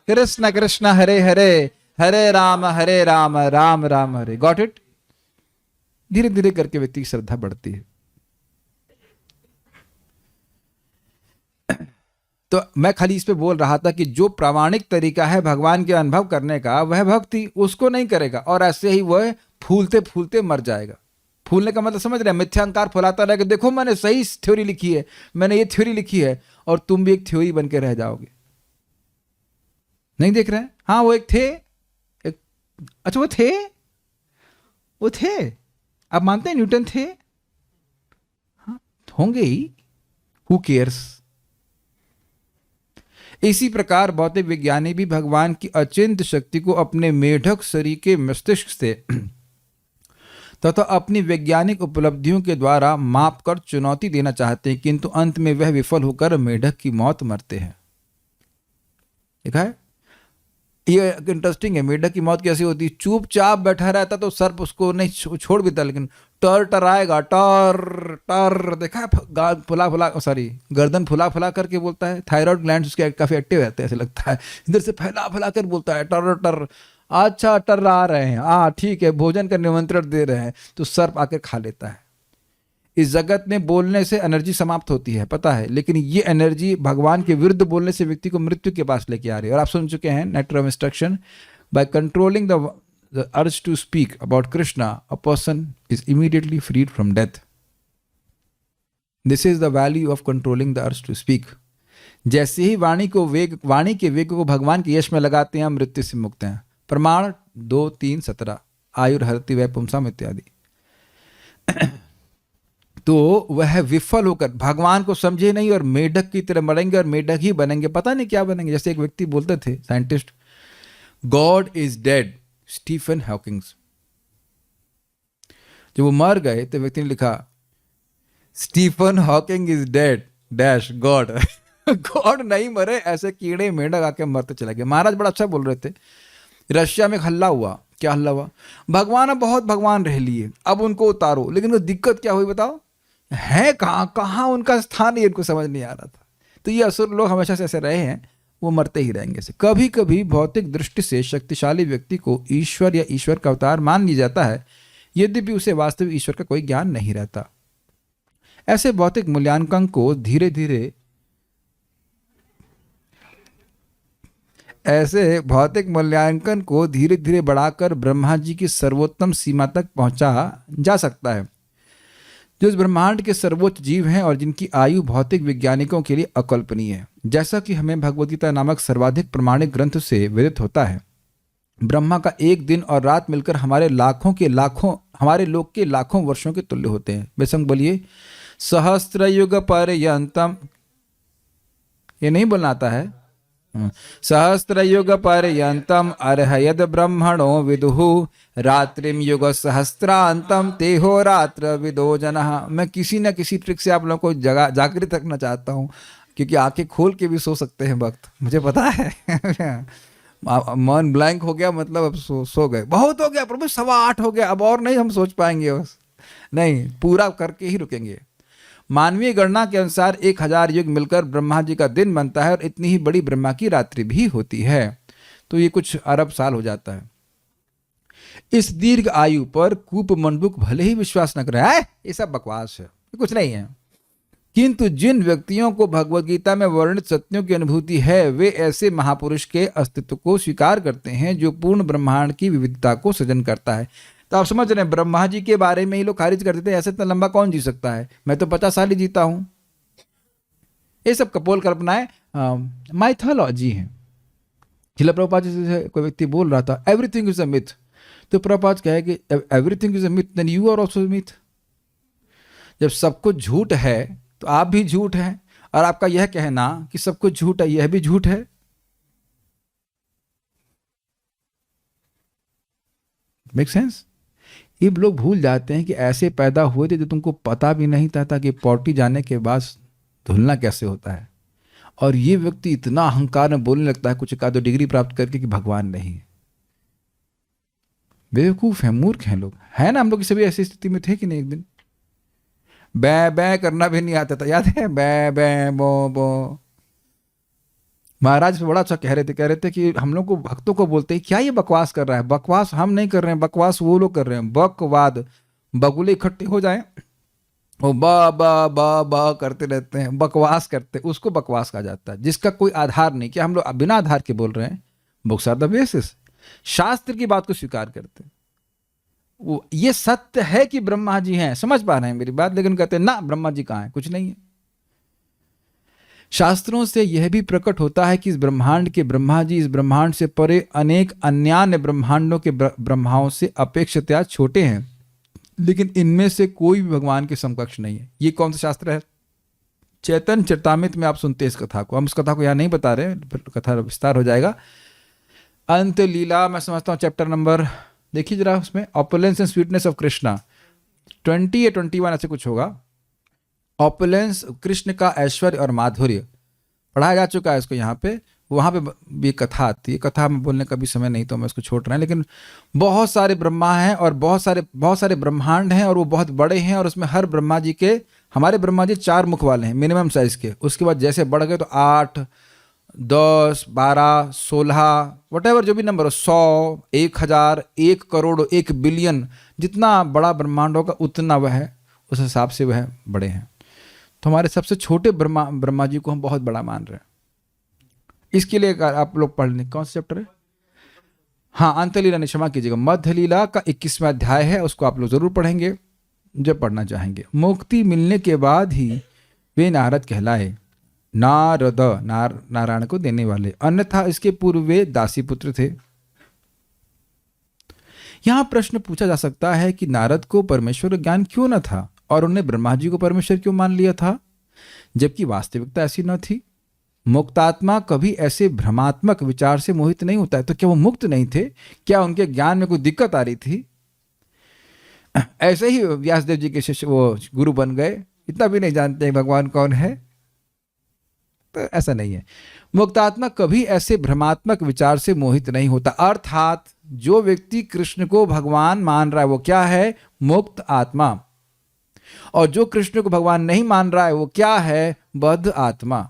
S1: कृष्ण कृष्ण हरे हरे, हरे राम राम राम हरे। Got it? धीरे धीरे करके व्यक्ति की श्रद्धा बढ़ती है। तो मैं खाली इस पे बोल रहा था कि जो प्रामाणिक तरीका है भगवान के अनुभव करने का, वह भक्ति उसको नहीं करेगा, और ऐसे ही वह फूलते फूलते मर जाएगा। फूलने का मतलब समझ रहे हैं, मिथ्यांकार फैलाता रहेगा, देखो मैंने सही थ्योरी लिखी है, मैंने ये थ्योरी लिखी है, और तुम भी एक थ्योरी बन के रह जाओगे। नहीं देख रहे हैं? हाँ वो एक थे, अच्छा वो थे, आप मानते हैं न्यूटन थे? हाँ होंगे ही, हु केयर्स। इसी प्रकार भौतिक विज्ञानी भी भगवान की अचिंत्य शक्ति को अपने मेढक शरीर के मस्तिष्क से तथा अपनी वैज्ञानिक उपलब्धियों के द्वारा माप कर चुनौती देना चाहते हैं, किंतु अंत में वह विफल होकर मेढक की मौत मरते हैं। देखा है? ये इंटरेस्टिंग है, मेढक की मौत कैसी होती है? चुपचाप बैठा रहता तो सर्प उसको नहीं छोड़ भी था, लेकिन टर आएगा, टर देखा है, गर्दन फुला करके बोलता है। थायराइड ग्लैंड उसके काफी एक्टिव रहते हैं, ऐसे लगता है, इधर से फैला कर बोलता है टर। अच्छा टर आ रहे हैं, हाँ ठीक है, भोजन का निमंत्रण दे रहे हैं, तो सर्प आकर खा लेता है। इस जगत में बोलने से एनर्जी समाप्त होती है, पता है, लेकिन ये एनर्जी भगवान के विरुद्ध बोलने से व्यक्ति को मृत्यु के पास लेके आ रही है। और आप सुन चुके हैं nectar of instruction, by controlling the urge to speak about Krishna, a person is immediately freed from death. This is the value of controlling the urge to speak. जैसे ही वाणी के वेग को भगवान के यश में लगाते हैं, हम मृत्यु से मुक्त हैं। प्रमाण 2:3:17 आयुर्हरति वै पुंसाम इत्यादि। तो वह विफल होकर भगवान को समझे नहीं और मेढक की तरह मरेंगे और मेढक ही बनेंगे, पता नहीं क्या बनेंगे। जैसे एक व्यक्ति बोलते थे, scientist, God is dead, Stephen Hawkings. जब वो मर गए तो व्यक्ति ने लिखा, Stephen Hawking is dead dash God. God नहीं मरे, ऐसे कीड़े मेढक आके मरते चले गए। महाराज बड़ा अच्छा बोल रहे थे। रशिया में हल्ला हुआ, क्या हल्ला हुआ? भगवान अब बहुत भगवान रह लिए, अब उनको उतारो। लेकिन वो दिक्कत क्या हुई बताओ? है कहाँ उनका स्थान, ये इनको समझ नहीं आ रहा था। तो ये असुर लोग हमेशा से ऐसे रहे हैं, वो मरते ही रहेंगे ऐसे। कभी कभी भौतिक दृष्टि से शक्तिशाली व्यक्ति को ईश्वर या ईश्वर का अवतार मान लिया जाता है, यद्यपि उसे वास्तविक ईश्वर का कोई ज्ञान नहीं रहता। ऐसे भौतिक मूल्यांकन को धीरे धीरे बढ़ाकर ब्रह्मा जी की सर्वोत्तम सीमा तक पहुंचा जा सकता है, जो इस ब्रह्मांड के सर्वोच्च जीव हैं और जिनकी आयु भौतिक वैज्ञानिकों के लिए अकल्पनीय है। जैसा कि हमें भगवद्गीता नामक सर्वाधिक प्रमाणिक ग्रंथ से विदित होता है, ब्रह्मा का एक दिन और रात मिलकर हमारे लोक के लाखों वर्षों के तुल्य होते हैं। बेसंग बोलिए, सहस्त्र युग पर्यंतम, ये नहीं बोलना आता है, सहस्त्र युग पर्यंतम अर्हयद ब्रह्मणो विदुहु रात्रिम युग सहस्त्रांतम तेहो रात्र विदो जनः। मैं किसी न किसी ट्रिक से आप लोगों को जागृत रखना चाहता हूँ। क्योंकि आंखें खोल के भी सो सकते हैं भक्त, मुझे पता है। मन ब्लैंक हो गया मतलब अब सो गए, बहुत हो गया प्रभु 8:15 हो गया, अब और नहीं हम सोच पाएंगे, बस नहीं, पूरा करके ही रुकेंगे। मानवीय गणना के अनुसार 1000 युग मिलकर ब्रह्मा जी का दिन बनता है और इतनी ही बड़ी ब्रह्मा की रात्रि भी होती है, तो ये कुछ अरब साल हो जाता है। इस दीर्घ आयु पर कूप मंडूक भले ही विश्वास न करे, ये सब बकवास है, ये कुछ नहीं है, किंतु जिन व्यक्तियों को भगवद गीता में वर्णित सत्यों की अनुभूति है वे ऐसे महापुरुष के अस्तित्व को स्वीकार करते हैं जो पूर्ण ब्रह्मांड की विविधता को सृजन करता है। तो आप समझ रहे हैं, ब्रह्मा जी के बारे में ही लोग खारिज कर देते हैं, ऐसे इतना लंबा कौन जी सकता है, मैं तो 50 साल ही जीता हूं। ये सब कपोल कल्पनाएं, माइथोलॉजी है। शिला प्रभुपाद जी से कोई व्यक्ति बोल रहा था एवरीथिंग इज अ मिथ, तो प्रभुपाद कहे कि everything is a myth then you are also myth. जब सब कुछ झूठ है तो आप भी झूठ हैं, और आपका यह कहना कि सब कुछ झूठ है यह भी झूठ है। Make sense? ये लोग भूल जाते हैं कि ऐसे पैदा हुए थे जो तुमको पता भी नहीं था कि पौटी जाने के बाद धुलना कैसे होता है, और ये व्यक्ति इतना अहंकार में बोलने लगता है कुछ 1-2 डिग्री प्राप्त करके कि भगवान नहीं है। बेवकूफ है, मूर्ख हैं लोग, है ना? हम लोग सभी ऐसी स्थिति में थे कि नहीं? एक दिन बै बै करना भी नहीं आता था, याद है? बै बै बो बो। महाराज बड़ा अच्छा कह रहे थे कि हम लोग को, भक्तों को बोलते हैं क्या ये बकवास कर रहा है। बकवास हम नहीं कर रहे हैं, बकवास वो लोग कर रहे हैं। बकवाद, बगुले इकट्ठे हो जाए वो बा बा बा बा करते रहते हैं, बकवास करते, उसको बकवास कहा जाता है, जिसका कोई आधार नहीं। क्या हम लोग बिना आधार के बोल रहे हैं? Books are the basis. शास्त्र की बात को स्वीकार करते, वो ये सत्य है कि ब्रह्मा जी हैं, समझ पा रहे हैं मेरी बात, लेकिन कहते हैं ना ब्रह्मा जी कहाँ हैं, कुछ नहीं है। शास्त्रों से यह भी प्रकट होता है कि इस ब्रह्मांड के ब्रह्मा जी इस ब्रह्मांड से परे अनेक अन्य ब्रह्मांडों के ब्रह्माओं से अपेक्षाकृत छोटे हैं, लेकिन इनमें से कोई भी भगवान के समकक्ष नहीं है। ये कौन सा शास्त्र है? चैतन्य चरितामृत में आप सुनते हैं इस कथा को। हम उस कथा को यहाँ नहीं बता रहे, कथा विस्तार हो जाएगा। अंत लीला, मैं समझता हूँ चैप्टर नंबर देखिए जरा, उसमें opulence and sweetness of Krishna 20 या 21 ऐसे कुछ होगा। ऑपुलेंस, कृष्ण का ऐश्वर्य और माधुर्य पढ़ाया जा चुका है इसको यहाँ पे। वहाँ पे भी कथा आती है, कथा में बोलने का भी समय नहीं तो मैं इसको छोड़ रहा हूँ, लेकिन बहुत सारे ब्रह्मा हैं और बहुत सारे ब्रह्मांड हैं और वो बहुत बड़े हैं, और उसमें हर ब्रह्मा जी के, हमारे ब्रह्मा जी 4 मुख वाले हैं मिनिमम साइज के। उसके बाद जैसे बढ़ गए तो 8, 10, 12, 16 वटेवर जो भी नंबर हो, 100, 1000, 1 करोड़, 1 बिलियन, जितना बड़ा ब्रह्मांड होगा उतना वह है, उस हिसाब से वह बड़े हैं। तो हमारे सबसे छोटे ब्रह्मा जी को हम बहुत बड़ा मान रहे हैं। इसके लिए आप लोग पढ़ लें, कौन सा चैप्टर है? हाँ, अंतलीला ने, क्षमा कीजिएगा, मध्य लीला का 21वां अध्याय है, उसको आप लोग जरूर पढ़ेंगे जब पढ़ना चाहेंगे। मुक्ति मिलने के बाद ही वे नारद कहलाए, नारद, नारायण को देने वाले, अन्यथा इसके पूर्व वे दासी पुत्र थे। यहां प्रश्न पूछा जा सकता है कि नारद को परमेश्वर का ज्ञान क्यों न था और उन्हें ब्रह्मा जी को परमेश्वर क्यों मान लिया था, जबकि वास्तविकता ऐसी न थी। मुक्तात्मा कभी ऐसे भ्रमात्मक विचार से मोहित नहीं होता है, तो क्या वो मुक्त नहीं थे? क्या उनके ज्ञान में कोई दिक्कत आ रही थी? ऐसे ही व्यासदेव जी के शिष्य वो गुरु बन गए, इतना भी नहीं जानते हैं भगवान कौन है, तो ऐसा नहीं है। मुक्तात्मा कभी ऐसे भ्रमात्मक विचार से मोहित नहीं होता, अर्थात जो व्यक्ति कृष्ण को भगवान मान रहा है वो क्या है? मुक्त आत्मा। और जो कृष्ण को भगवान नहीं मान रहा है वो क्या है? बद्ध आत्मा।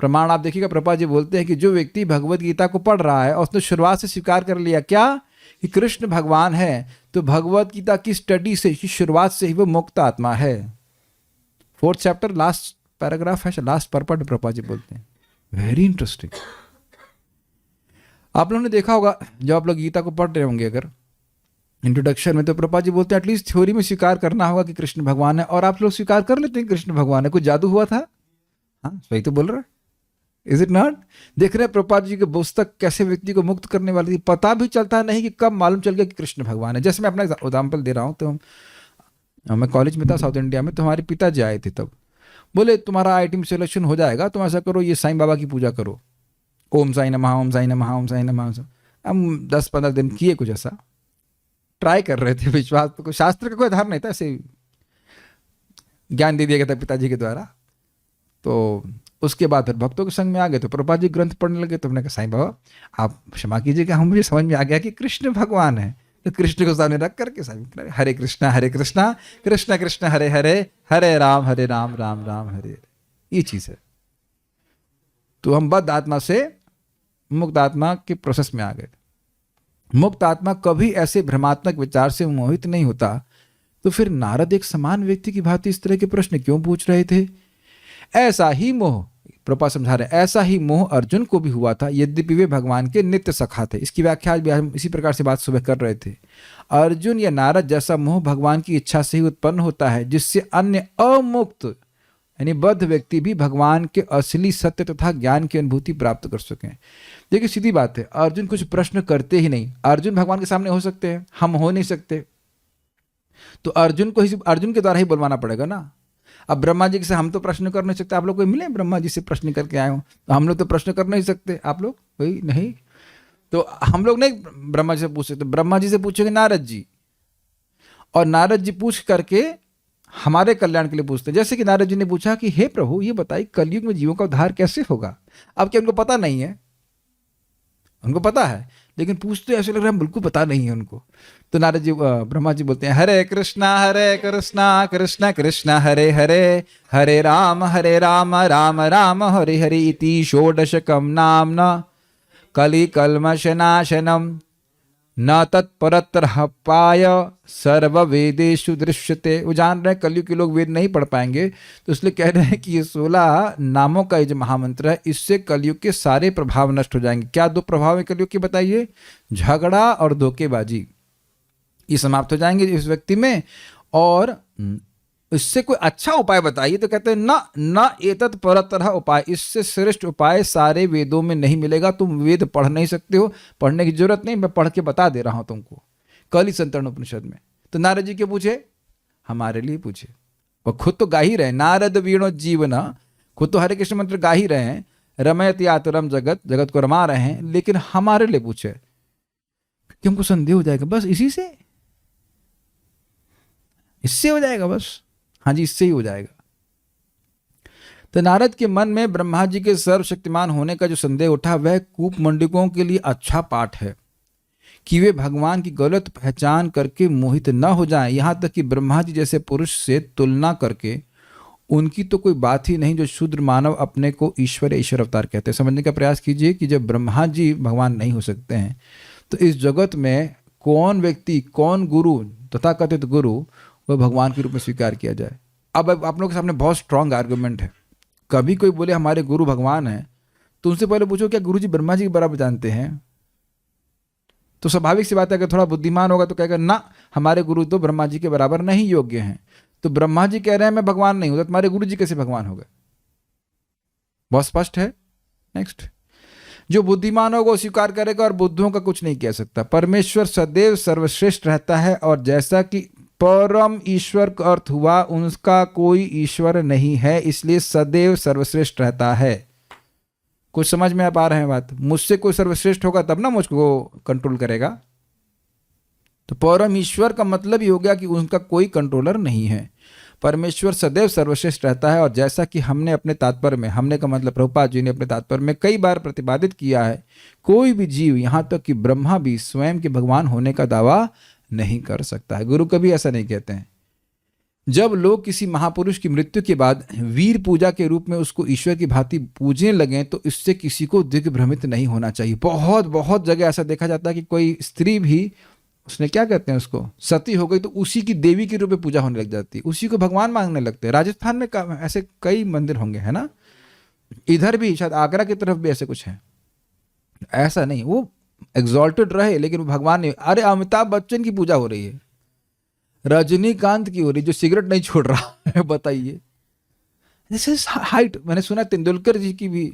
S1: प्रमाण आप देखिएगा, प्रभुपाद जी बोलते हैं कि जो व्यक्ति भगवत गीता को पढ़ रहा है और उसने शुरुआत से स्वीकार कर लिया क्या कि कृष्ण भगवान है, तो भगवत गीता की स्टडी से, शुरुआत से ही वो मुक्त आत्मा है। 4th चैप्टर लास्ट पैराग्राफ है, लास्ट परपट प्रभुपाद जी बोलते हैं। Very interesting. आप लोगों ने देखा होगा जब आप लोग गीता को पढ़ रहे होंगे अगर इंट्रोडक्शन में, तो प्रभुपाद जी बोलते हैं एटलीस्ट थ्योरी में स्वीकार करना होगा कि कृष्ण भगवान है, और आप लोग स्वीकार कर लेते हैं कृष्ण भगवान है। कुछ जादू हुआ था? हाँ, सही तो बोल रहा है, इज इट नॉट? देख रहे हैं प्रभुपाद जी की पुस्तक कैसे व्यक्ति को मुक्त करने वाली थी। पता भी चलता नहीं कि कब मालूम चल गया कि कृष्ण भगवान है। जैसे मैं अपना एग्जाम्पल दे रहा हूँ, तो मैं कॉलेज में था साउथ इंडिया में, तो हमारे पिताजी आए थे, तब बोले तुम्हारा IIT में सिलेक्शन हो जाएगा, तुम ऐसा करो, ये साईं बाबा की पूजा करो, ओम साई नमः, ओम साई नमः, ओम साई नमः। हम 10-15 दिन किए, कुछ ऐसा ट्राई कर रहे थे, विश्वास तो कोई शास्त्र का कोई आधार नहीं था, ऐसे ज्ञान दे दिया गया था पिताजी के द्वारा। तो उसके बाद फिर भक्तों के संग में आ गए तो प्रभुपाद जी ग्रंथ पढ़ने लगे। तो हमने कहा साईं बाबा आप क्षमा कीजिएगा, हम मुझे समझ में आ गया कि कृष्ण भगवान है, तो कृष्ण को सामने रख करके साईं हरे कृष्णा कृष्ण कृष्ण हरे हरे, हरे राम राम राम हरे, ये चीज़ है। तो हम बद्ध आत्मा से मुक्त आत्मा के प्रोसेस में आ गए। मुक्त आत्मा कभी ऐसे भ्रमात्मक विचार से मोहित नहीं होता। तो फिर नारद एक समान व्यक्ति की भांति इस तरह के प्रश्न क्यों पूछ रहे थे? ऐसा ही मोह, प्रभुपाद समझा रहे, ऐसा ही मोह अर्जुन को भी हुआ था, यद्यपि वे भगवान के नित्य सखा थे। इसकी व्याख्या आज भी हम इसी प्रकार से बात सुबह कर रहे थे। अर्जुन या नारद जैसा मोह भगवान की इच्छा से ही उत्पन्न होता है, जिससे अन्य अमुक्त यानी बद्ध व्यक्ति भी भगवान के असली सत्य तथा ज्ञान की अनुभूति प्राप्त कर सकें। देखिए सीधी बात है, अर्जुन कुछ प्रश्न करते ही नहीं। अर्जुन भगवान के सामने हो सकते हैं, हम हो नहीं सकते, तो अर्जुन के द्वारा ही बुलवाना पड़ेगा ना। अब ब्रह्मा जी से हम तो प्रश्न कर नहीं सकते। आप लोग कोई मिले ब्रह्मा जी से प्रश्न करके आए हो, तो हम लोग तो प्रश्न कर नहीं सकते, आप लोग कोई नहीं, तो हम लोग नहीं ब्रह्मा जी से पूछ सकते। ब्रह्मा जी से पूछेंगे नारद जी, और नारद जी पूछ करके हमारे कल्याण के लिए पूछते हैं। जैसे कि नारद जी ने पूछा कि हे प्रभु ये बताइए कलयुग में जीवों का उद्धार कैसे होगा। अब क्या उनको पता नहीं है? उनको पता है, लेकिन पूछते ऐसे लग रहा है बिल्कुल पता नहीं है उनको। तो नारद जी ब्रह्मा जी बोलते हैं हरे कृष्णा कृष्ण कृष्ण हरे हरे, हरे राम राम राम हरे हरे, इति षोडशकम नाम्ना कलि कल्मषनाशनम न तत्परत्र पाय सर्ववेदेषु दृश्यते। वो जान रहे हैं कलयुग के लोग वेद नहीं पढ़ पाएंगे, तो इसलिए कह रहे हैं कि ये 16 नामों का ये जो महामंत्र है, इससे कलयुग के सारे प्रभाव नष्ट हो जाएंगे। क्या 2 प्रभाव है कलयुग के बताइए? झगड़ा और धोखेबाजी, ये समाप्त हो जाएंगे इस व्यक्ति में। और इससे कोई अच्छा उपाय बताइए, तो कहते हैं न एतत् परतरः उपाय, इससे श्रेष्ठ उपाय सारे वेदों में नहीं मिलेगा। तुम वेद पढ़ नहीं सकते हो, पढ़ने की जरूरत नहीं, मैं पढ़ के बता दे रहा हूं तुमको कलि संतरण उपनिषद में। तो नारद जी के पूछे, हमारे लिए पूछे, वो खुद तो गा ही रहे, नारद वीणो जीवन, खुद तो हरे कृष्ण मंत्र गा ही रहे हैं, रमयति आतुरम जगत, जगत को रमा रहे हैं, लेकिन हमारे लिए पूछे कि हमको संदेह हो जाएगा बस इसी से, इससे हो जाएगा बस। हाँ जी, इससे ही हो जाएगा। तो नारद के मन में ब्रह्मा जी के सर्वशक्तिमान होने का जो संदेह उठा, वह कूपमंडकों के लिए अच्छा पाठ है कि वे भगवान की गलत पहचान करके मोहित न हो जाएं। यहाँ तक कि ब्रह्मा जी जैसे पुरुष से तुलना करके उनकी तो कोई बात ही नहीं, जो शूद्र मानव अपने को ईश्वर अवतार कहते हैं। समझने का प्रयास कीजिए कि जब ब्रह्मा जी भगवान नहीं हो सकते हैं, तो इस जगत में कौन व्यक्ति, कौन गुरु, तथाकथित गुरु, वह भगवान के रूप में स्वीकार किया जाए। अब आप लोगों के सामने बहुत स्ट्रांग आर्गुमेंट है। कभी कोई बोले हमारे गुरु भगवान हैं, तो उनसे पहले पूछो क्या गुरु जी ब्रह्मा जी के बराबर जानते हैं? तो स्वाभाविक सी बात है, अगर थोड़ा बुद्धिमान होगा तो कहेगा ना, हमारे गुरु तो ब्रह्मा जी के बराबर नहीं योग्य हैं। तो ब्रह्मा जी कह रहे हैं मैं भगवान नहीं हूं, तो तुम्हारे गुरु जी कैसे भगवान हो गए? बहुत स्पष्ट है। नेक्स्ट, जो बुद्धिमान होगा वो स्वीकार करेगा और बुद्धों का कुछ नहीं कह सकता। परमेश्वर सदैव सर्वश्रेष्ठ रहता है, और जैसा कि परम ईश्वर का अर्थ हुआ, उनका कोई ईश्वर नहीं है, इसलिए सदैव सर्वश्रेष्ठ रहता है। कुछ समझ में आ पा रहे हैं बात? मुझसे कोई सर्वश्रेष्ठ होगा तब ना मुझको कंट्रोल करेगा। तो परम ईश्वर का मतलब ही हो गया कि उनका कोई कंट्रोलर नहीं है। परमेश्वर सदैव सर्वश्रेष्ठ रहता है, और जैसा कि हमने अपने तात्पर्य में, हमने का मतलब प्रभुपाद जी ने अपने तात्पर्य में कई बार प्रतिपादित किया है, कोई भी जीव, यहाँ तक कि ब्रह्मा भी स्वयं के भगवान होने का दावा नहीं कर सकता है। गुरु कभी ऐसा नहीं कहते हैं। जब लोग किसी महापुरुष की मृत्यु के बाद वीर पूजा के रूप में उसको ईश्वर की भांति पूजने लगें, तो इससे किसी को दिग्भ्रमित नहीं होना चाहिए। बहुत बहुत जगह ऐसा देखा जाता है कि कोई स्त्री भी, उसने क्या कहते हैं, उसको सती हो गई तो उसी की देवी के रूप में पूजा होने लग जाती है, उसी को भगवान मांगने लगते हैं। राजस्थान में ऐसे कई मंदिर होंगे, है ना? इधर भी शायद आगरा की तरफ भी ऐसे कुछ है। ऐसा नहीं वो एग्जॉल्टेड रहे, लेकिन वो भगवान नहीं। अरे अमिताभ बच्चन की पूजा हो रही है, रजनीकांत की हो रही, जो सिगरेट नहीं छोड़ रहा है, बताइए। This is height. मैंने सुना तेंदुलकर जी की भी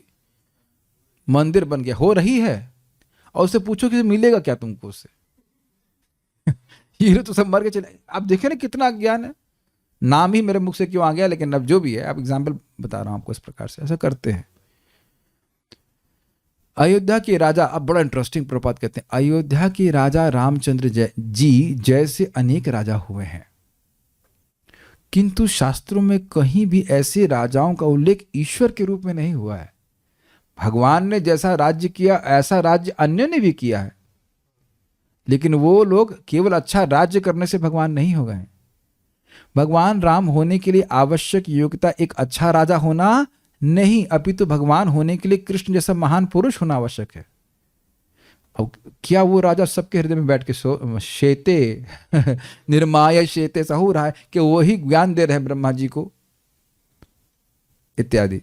S1: मंदिर बन गया, हो रही है, और उससे पूछो कि मिलेगा क्या तुमको उससे? हीरो तो सब मर के चले। आप देखें ना कितना ज्ञान है। नाम ही मेरे मुख से क्यों आ गया, लेकिन अब जो भी है, आप एग्जाम्पल बता रहा हूं आपको। इस प्रकार से ऐसा करते हैं। अयोध्या के राजा, अब बड़ा इंटरेस्टिंग प्रपात कहते हैं, अयोध्या के राजा रामचंद्र जी जैसे अनेक राजा हुए हैं, किंतु शास्त्रों में कहीं भी ऐसे राजाओं का उल्लेख ईश्वर के रूप में नहीं हुआ है। भगवान ने जैसा राज्य किया ऐसा राज्य अन्य ने भी किया है, लेकिन वो लोग केवल अच्छा राज्य करने से भगवान नहीं हो गए। भगवान राम होने के लिए आवश्यक योग्यता एक अच्छा राजा होना नहीं, अपितु भगवान होने के लिए कृष्ण जैसा महान पुरुष होना आवश्यक है। अब क्या वो राजा सबके हृदय में बैठ के शेते निर्माय शेते ऐसा हो रहा है कि वही ज्ञान दे रहे हैं ब्रह्मा जी को इत्यादि?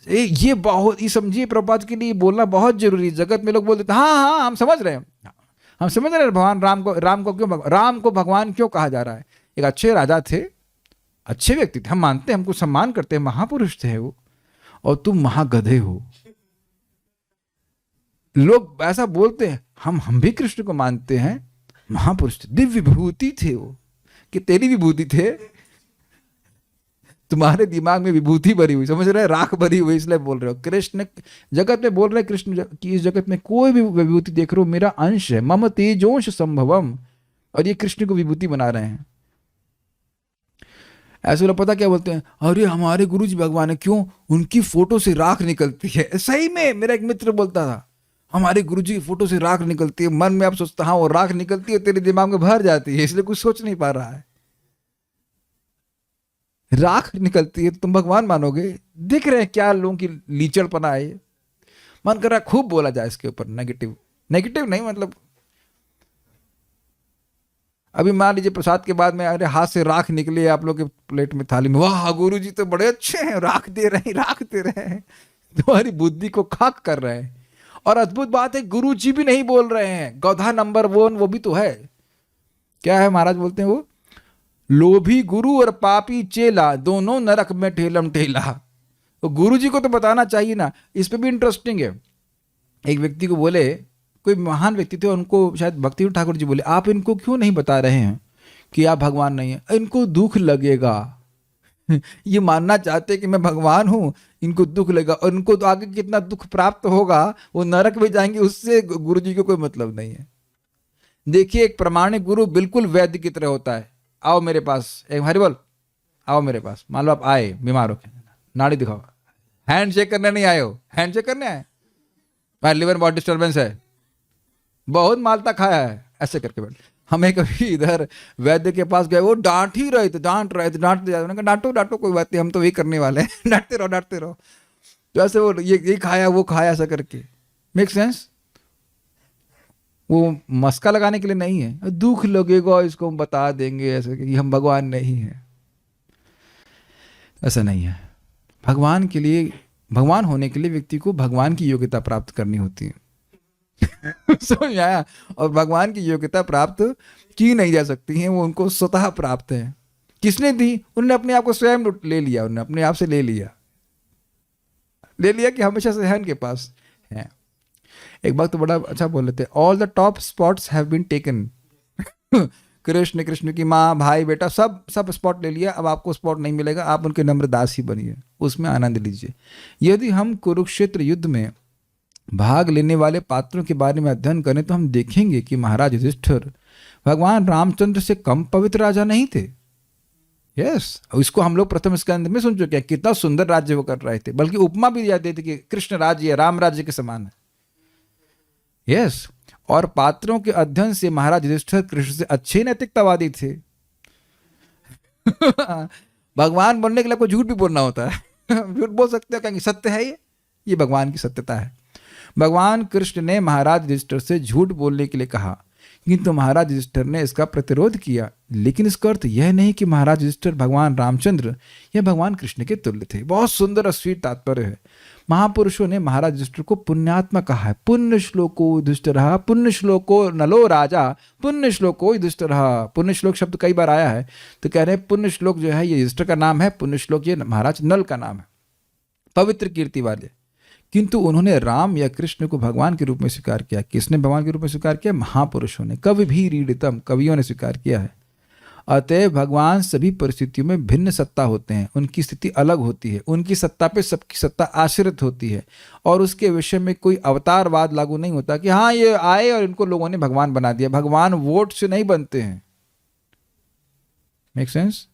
S1: ये बहुत ही समझिए, प्रभुपाद के लिए बोलना बहुत जरूरी। जगत में लोग बोलते हाँ हाँ हम समझ रहे हैं, हम समझ रहे हैं भगवान राम को भगवान क्यों कहा जा रहा है। एक अच्छे राजा थे, अच्छे व्यक्ति थे, हम मानते हैं, हमको सम्मान करते हैं, महापुरुष थे वो, और तुम महागधे हो। लोग ऐसा बोलते हैं, हम भी कृष्ण को मानते हैं, महापुरुष थे, दिव्य विभूति थे वो, कि तेरी विभूति थे, तुम्हारे दिमाग में विभूति भरी हुई, समझ रहे हैं, राख भरी हुई, इसलिए बोल रहे हो। कृष्ण जगत में बोल रहे हैं, कृष्ण की इस जगत में कोई भी विभूति देख रहे हो मेरा अंश है, मम तेजोंश संभवम, और ये कृष्ण को विभूति बना रहे हैं। ऐसे लोग पता क्या बोलते हैं, अरे हमारे गुरु जी भगवान है, क्यों? उनकी फोटो से राख निकलती है। सही में मेरा एक मित्र बोलता था, हमारे गुरु जी की फोटो से राख निकलती है। मन में आप सोचता हाँ वो राख निकलती है, तेरे दिमाग में भर जाती है, इसलिए कुछ सोच नहीं पा रहा है। राख निकलती है तुम भगवान मानोगे? दिख रहे हैं क्या लोगों की लीचड़पना है। मन कर रहा है खूब बोला जाए इसके ऊपर, नेगेटिव नहीं, मतलब अभी मान लीजिए प्रसाद के बाद में अरे हाथ से राख निकले आप लोग के प्लेट में, थाली में, वाह गुरु जी तो बड़े अच्छे हैं, राख दे रहे हैं, तुम्हारी बुद्धि को खाक कर रहे हैं। और अद्भुत बात है, गुरु जी भी नहीं बोल रहे हैं, गधा नंबर 1 वो भी तो है। क्या है महाराज बोलते हैं, वो लोभी गुरु और पापी चेला दोनों नरक में ठेलम ठेला। तो गुरु जी को तो बताना चाहिए ना। इस पे भी इंटरेस्टिंग है, एक व्यक्ति को बोले, कोई महान व्यक्ति थे, उनको शायद भक्ति ठाकुर जी बोले, आप इनको क्यों नहीं बता रहे हैं कि आप भगवान नहीं है? इनको दुख लगेगा ये मानना चाहते कि मैं भगवान हूं, इनको दुख लगेगा, और इनको तो आगे कितना दुख प्राप्त होगा, वो नरक में जाएंगे, उससे गुरु जी को कोई मतलब नहीं है। देखिए एक प्रामाणिक गुरु बिल्कुल वैद्य की तरह होता है। आओ मेरे पास, एक हरि बोल, आओ मेरे पास, मान लो आप आए बीमार हो, नाड़ी दिखाओ, हैंड शेक करने नहीं आए हो, हैंड शेक करने आए, भाई लिवर बहुत डिस्टर्बेंस है, बहुत मालता खाया है, ऐसे करके बैठ। हमें कभी इधर वैद्य के पास गए, वो डांट रहे थे, डांटो कोई बात नहीं, हम तो वही करने वाले हैं, डांटते रहो। तो ऐसे वो ये खाया वो खाया, ऐसा करके मेक सेंस। वो मस्का लगाने के लिए नहीं है, दुख लगेगा इसको हम बता देंगे ऐसे कि हम भगवान नहीं है, ऐसा नहीं है। भगवान के लिए, भगवान होने के लिए व्यक्ति को भगवान की योग्यता प्राप्त करनी होती है समझ आया? और भगवान की योग्यता प्राप्त की नहीं जा सकती है, वो उनको स्वतः प्राप्त है। किसने दी? उन्होंने अपने आप को स्वयं ले लिया, उन्होंने अपने आप से ले लिया कि हमेशा से है उनके पास है। एक बात तो बड़ा अच्छा बोल लेते, all the top spots have been taken Krishna की माँ, भाई, बेटा, सब स्पॉट ले लिया, अब आपको स्पॉट नहीं मिलेगा, आप उनके नम्र दास ही बनिए, उसमें आनंद लीजिए। यदि हम कुरुक्षेत्र युद्ध में भाग लेने वाले पात्रों के बारे में अध्ययन करें तो हम देखेंगे कि महाराज युधिष्ठिर भगवान रामचंद्र से कम पवित्र राजा नहीं थे। यस, इसको हम लोग प्रथम स्कंद में सुन चुके हैं, कितना सुंदर राज्य वो कर रहे थे, बल्कि उपमा भी दिया देते कि कृष्ण राज्य राम राज्य के समान है। यस, और पात्रों के अध्ययन से महाराज युधिष्ठिर कृष्ण से अच्छे नैतिकतावादी थे भगवान बनने के लिए आपको झूठ भी बोलना होता है झूठ बोल सकते हो, कहेंगे सत्य है ये भगवान की सत्यता है। भगवान कृष्ण ने महाराज युधिष्ठिर से झूठ बोलने के लिए कहा, किंतु महाराज युधिष्ठिर ने इसका प्रतिरोध किया। लेकिन इसका अर्थ यह नहीं कि महाराज युधिष्ठिर भगवान रामचंद्र या भगवान कृष्ण के तुल्य थे। बहुत सुंदर और स्वीट तात्पर्य है। महापुरुषों ने महाराज युधिष्ठिर को पुण्यात्मा कहा है। पुण्य श्लोको युधिष्ठिर, पुण्य श्लोको नलो राजा, पुण्य श्लोको युधिष्ठिर। पुण्य श्लोक शब्द कई बार आया है, तो कह रहे हैं पुण्य श्लोक जो है ये युधिष्ठिर का नाम है, पुण्य श्लोक ये महाराज नल का नाम है, पवित्र कीर्ति वाले। किंतु उन्होंने राम या कृष्ण को भगवान के रूप में स्वीकार किया। किसने भगवान के रूप में स्वीकार किया? महापुरुषों ने। कवि भी रीडितम, कवियों ने स्वीकार किया है। अतः भगवान सभी परिस्थितियों में भिन्न सत्ता होते हैं, उनकी स्थिति अलग होती है, उनकी सत्ता पे सबकी सत्ता आश्रित होती है, और उसके विषय में कोई अवतारवाद लागू नहीं होता कि हाँ ये आए और इनको लोगों ने भगवान बना दिया। भगवान वोट से नहीं बनते हैं। Make sense?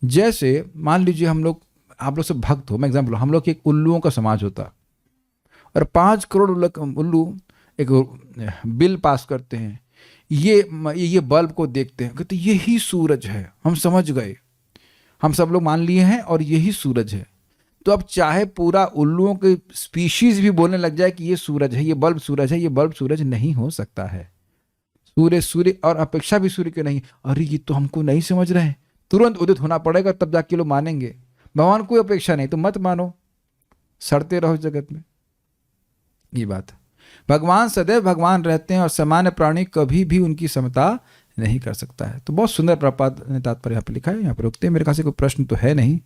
S1: जैसे मान लीजिए हम लोग, आप लोग सब भक्त हो, मैं एग्जाम्पल, हम लोग एक उल्लुओं का समाज होता और 5 करोड़ उल्लू एक बिल पास करते हैं, ये बल्ब को देखते हैं, कहते यही सूरज है, हम समझ गए, हम सब लोग मान लिए हैं और यही सूरज है। तो अब चाहे पूरा उल्लुओं की स्पीशीज भी बोलने लग जाए कि ये सूरज है, ये बल्ब सूरज है, ये बल्ब सूरज नहीं हो सकता है। सूर्य और अपेक्षा भी सूर्य के नहीं। अरे ये तो हमको नहीं समझ रहे हैं, तुरंत उदित होना पड़ेगा तब जाके लोग मानेंगे। भगवान कोई अपेक्षा नहीं तो मत मानो, सड़ते रहो जगत में। ये बात है, भगवान सदैव भगवान रहते हैं और सामान्य प्राणी कभी भी उनकी समता नहीं कर सकता है। तो बहुत सुंदर प्रपात ने तात्पर्य यहाँ पर लिखा है, यहाँ पर रुकते हैं। मेरे ख्याल से कोई प्रश्न तो है नहीं।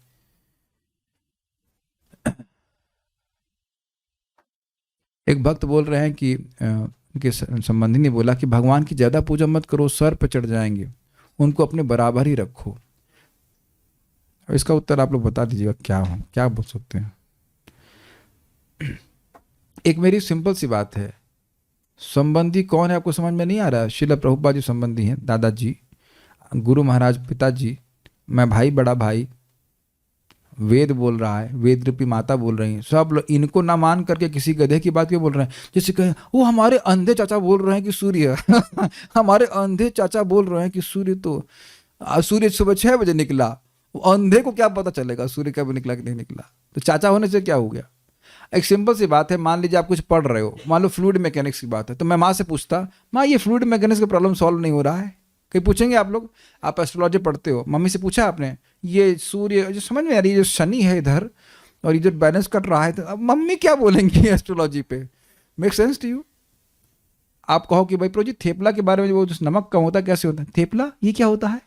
S1: एक भक्त बोल रहे हैं कि उनके संबंधी ने बोला कि भगवान की ज्यादा पूजा मत करो, सर पर चढ़ जाएंगे, उनको अपने बराबर ही रखो। इसका उत्तर आप लोग बता दीजिएगा, क्या बोल सकते हैं। एक मेरी सिंपल सी बात है, संबंधी कौन है आपको समझ में नहीं आ रहा है? श्रील प्रभुपाद जी संबंधी हैं, दादाजी, गुरु महाराज पिताजी, मैं भाई, बड़ा भाई, वेद बोल रहा है, वेद रूपी माता बोल रही हैं, सब लोग इनको ना मान करके किसी गधे की बात क्यों बोल रहे हैं? जैसे कहें वो हमारे अंधे चाचा बोल रहे हैं कि सूर्य हमारे अंधे चाचा बोल रहे हैं कि सूर्य सुबह 6 बजे निकला, वो अंधे को क्या पता चलेगा सूर्य कब निकला कि नहीं निकला? तो चाचा होने से क्या हो गया? एक सिंपल सी बात है, मान लीजिए आप कुछ पढ़ रहे हो, मान लो फ्लूइड मैकेनिक्स की बात है, तो मैं माँ से पूछता, माँ ये फ्लूइड मैकेनिक्स का प्रॉब्लम सॉल्व नहीं हो रहा है। कहीं पूछेंगे आप लोग? आप एस्ट्रोलॉजी पढ़ते हो, मम्मी से पूछा आपने ये सूर्य जो समझ में आ रही है, जो शनि है इधर और इधर बैलेंस कट रहा है, तो अब मम्मी क्या बोलेंगी एस्ट्रोलॉजी पे? Make sense to you? आप कहो कि भाई प्रो जी थेपला के बारे में, वो जो नमक कम होता है कैसे होता है? थेपला ये क्या होता है?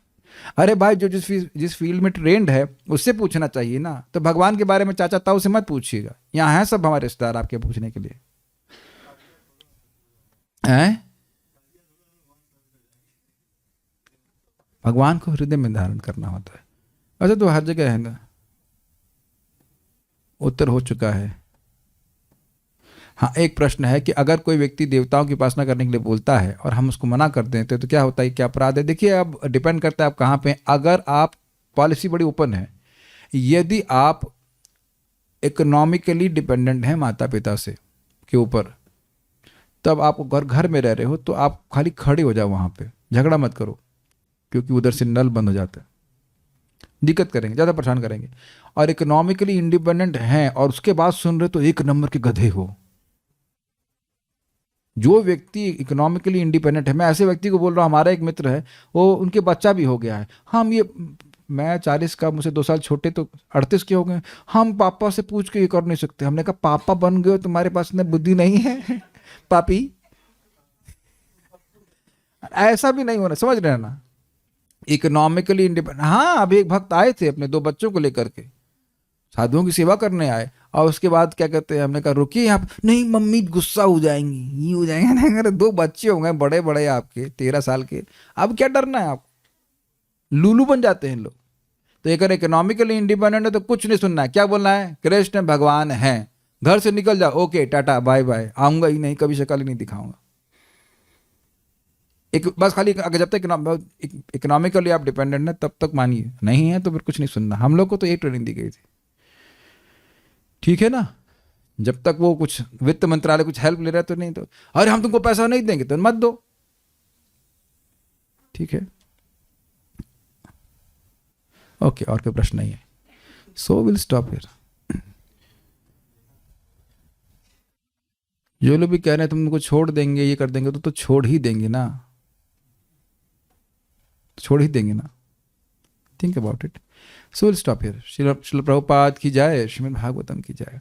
S1: अरे भाई जो जिस फील्ड में ट्रेंड है उससे पूछना चाहिए ना। तो भगवान के बारे में चाचा ताऊ से मत पूछिएगा, यहाँ है सब हमारे रिश्तेदार आपके पूछने के लिए हैं। भगवान को हृदय में धारण करना होता है। अच्छा तो हर जगह है ना, उत्तर हो चुका है। हाँ एक प्रश्न है कि अगर कोई व्यक्ति देवताओं की उपासना करने के लिए बोलता है और हम उसको मना कर देते तो क्या होता है, क्या अपराध है? देखिए अब डिपेंड करता है आप कहाँ पे। अगर आप, पॉलिसी बड़ी ओपन है, यदि आप इकोनॉमिकली डिपेंडेंट हैं माता पिता से के ऊपर, तब आप घर में रह रहे हो तो आप खाली खड़े हो जाओ वहाँ पे, झगड़ा मत करो, क्योंकि उधर से नल बंद हो जाता है, दिक्कत करेंगे, ज़्यादा परेशान करेंगे। और इकोनॉमिकली इंडिपेंडेंट हैं और उसके बाद सुन रहे तो 1 नंबर के गधे हो। जो व्यक्ति इकोनॉमिकली इंडिपेंडेंट है, मैं ऐसे व्यक्ति को बोल रहा हूँ, हमारा एक मित्र है, वो उनके बच्चा भी हो गया है, मैं 40 का, मुझसे 2 साल छोटे, तो 38 के हो गए, हम पापा से पूछ के ये कर नहीं सकते। हमने कहा पापा बन गए, तुम्हारे पास इतनी बुद्धि नहीं है पापी? ऐसा भी नहीं होना, समझ रहे ना, इकोनॉमिकली इंडिपेंडेंट। हाँ अभी एक भक्त आए थे अपने 2 बच्चों को लेकर के, साधुओं की सेवा करने आए, और उसके बाद क्या कहते हैं, हमने कहा रुकिए यहाँ पे, नहीं मम्मी गुस्सा हो जाएंगी, ये हो जाएंगे ना। अरे 2 बच्चे हो गए बड़े बड़े आपके, 13 साल के, अब क्या डरना है आपको? लूलू बन जाते हैं लोग। तो अगर इकोनॉमिकली इंडिपेंडेंट है तो कुछ नहीं सुनना है, क्या बोलना है? कृष्ण भगवान है, घर से निकल जाओ, ओके टाटा बाय बाय, आऊंगा ही नहीं, कभी शक्ल ही नहीं दिखाऊंगा। बस खाली अगर जब तक इकोनॉमिकली आप डिपेंडेंट है तब तक मानिए, नहीं है तो फिर कुछ नहीं सुनना। हम लोग को तो ये ट्रेनिंग दी गई थी, ठीक है ना। जब तक वो कुछ वित्त मंत्रालय कुछ हेल्प ले रहा है तो नहीं, तो अरे हम तुमको पैसा नहीं देंगे तो मत दो, ठीक है ओके। और कोई प्रश्न नहीं है, सो विल स्टॉप हियर। जो लोग भी कह रहे हैं तुमको छोड़ देंगे, ये कर देंगे, तो छोड़ ही देंगे ना, छोड़ ही देंगे ना। Think about it. So will stop here. Srila Prabhupada की जय, श्रीमद् भागवतम की जय।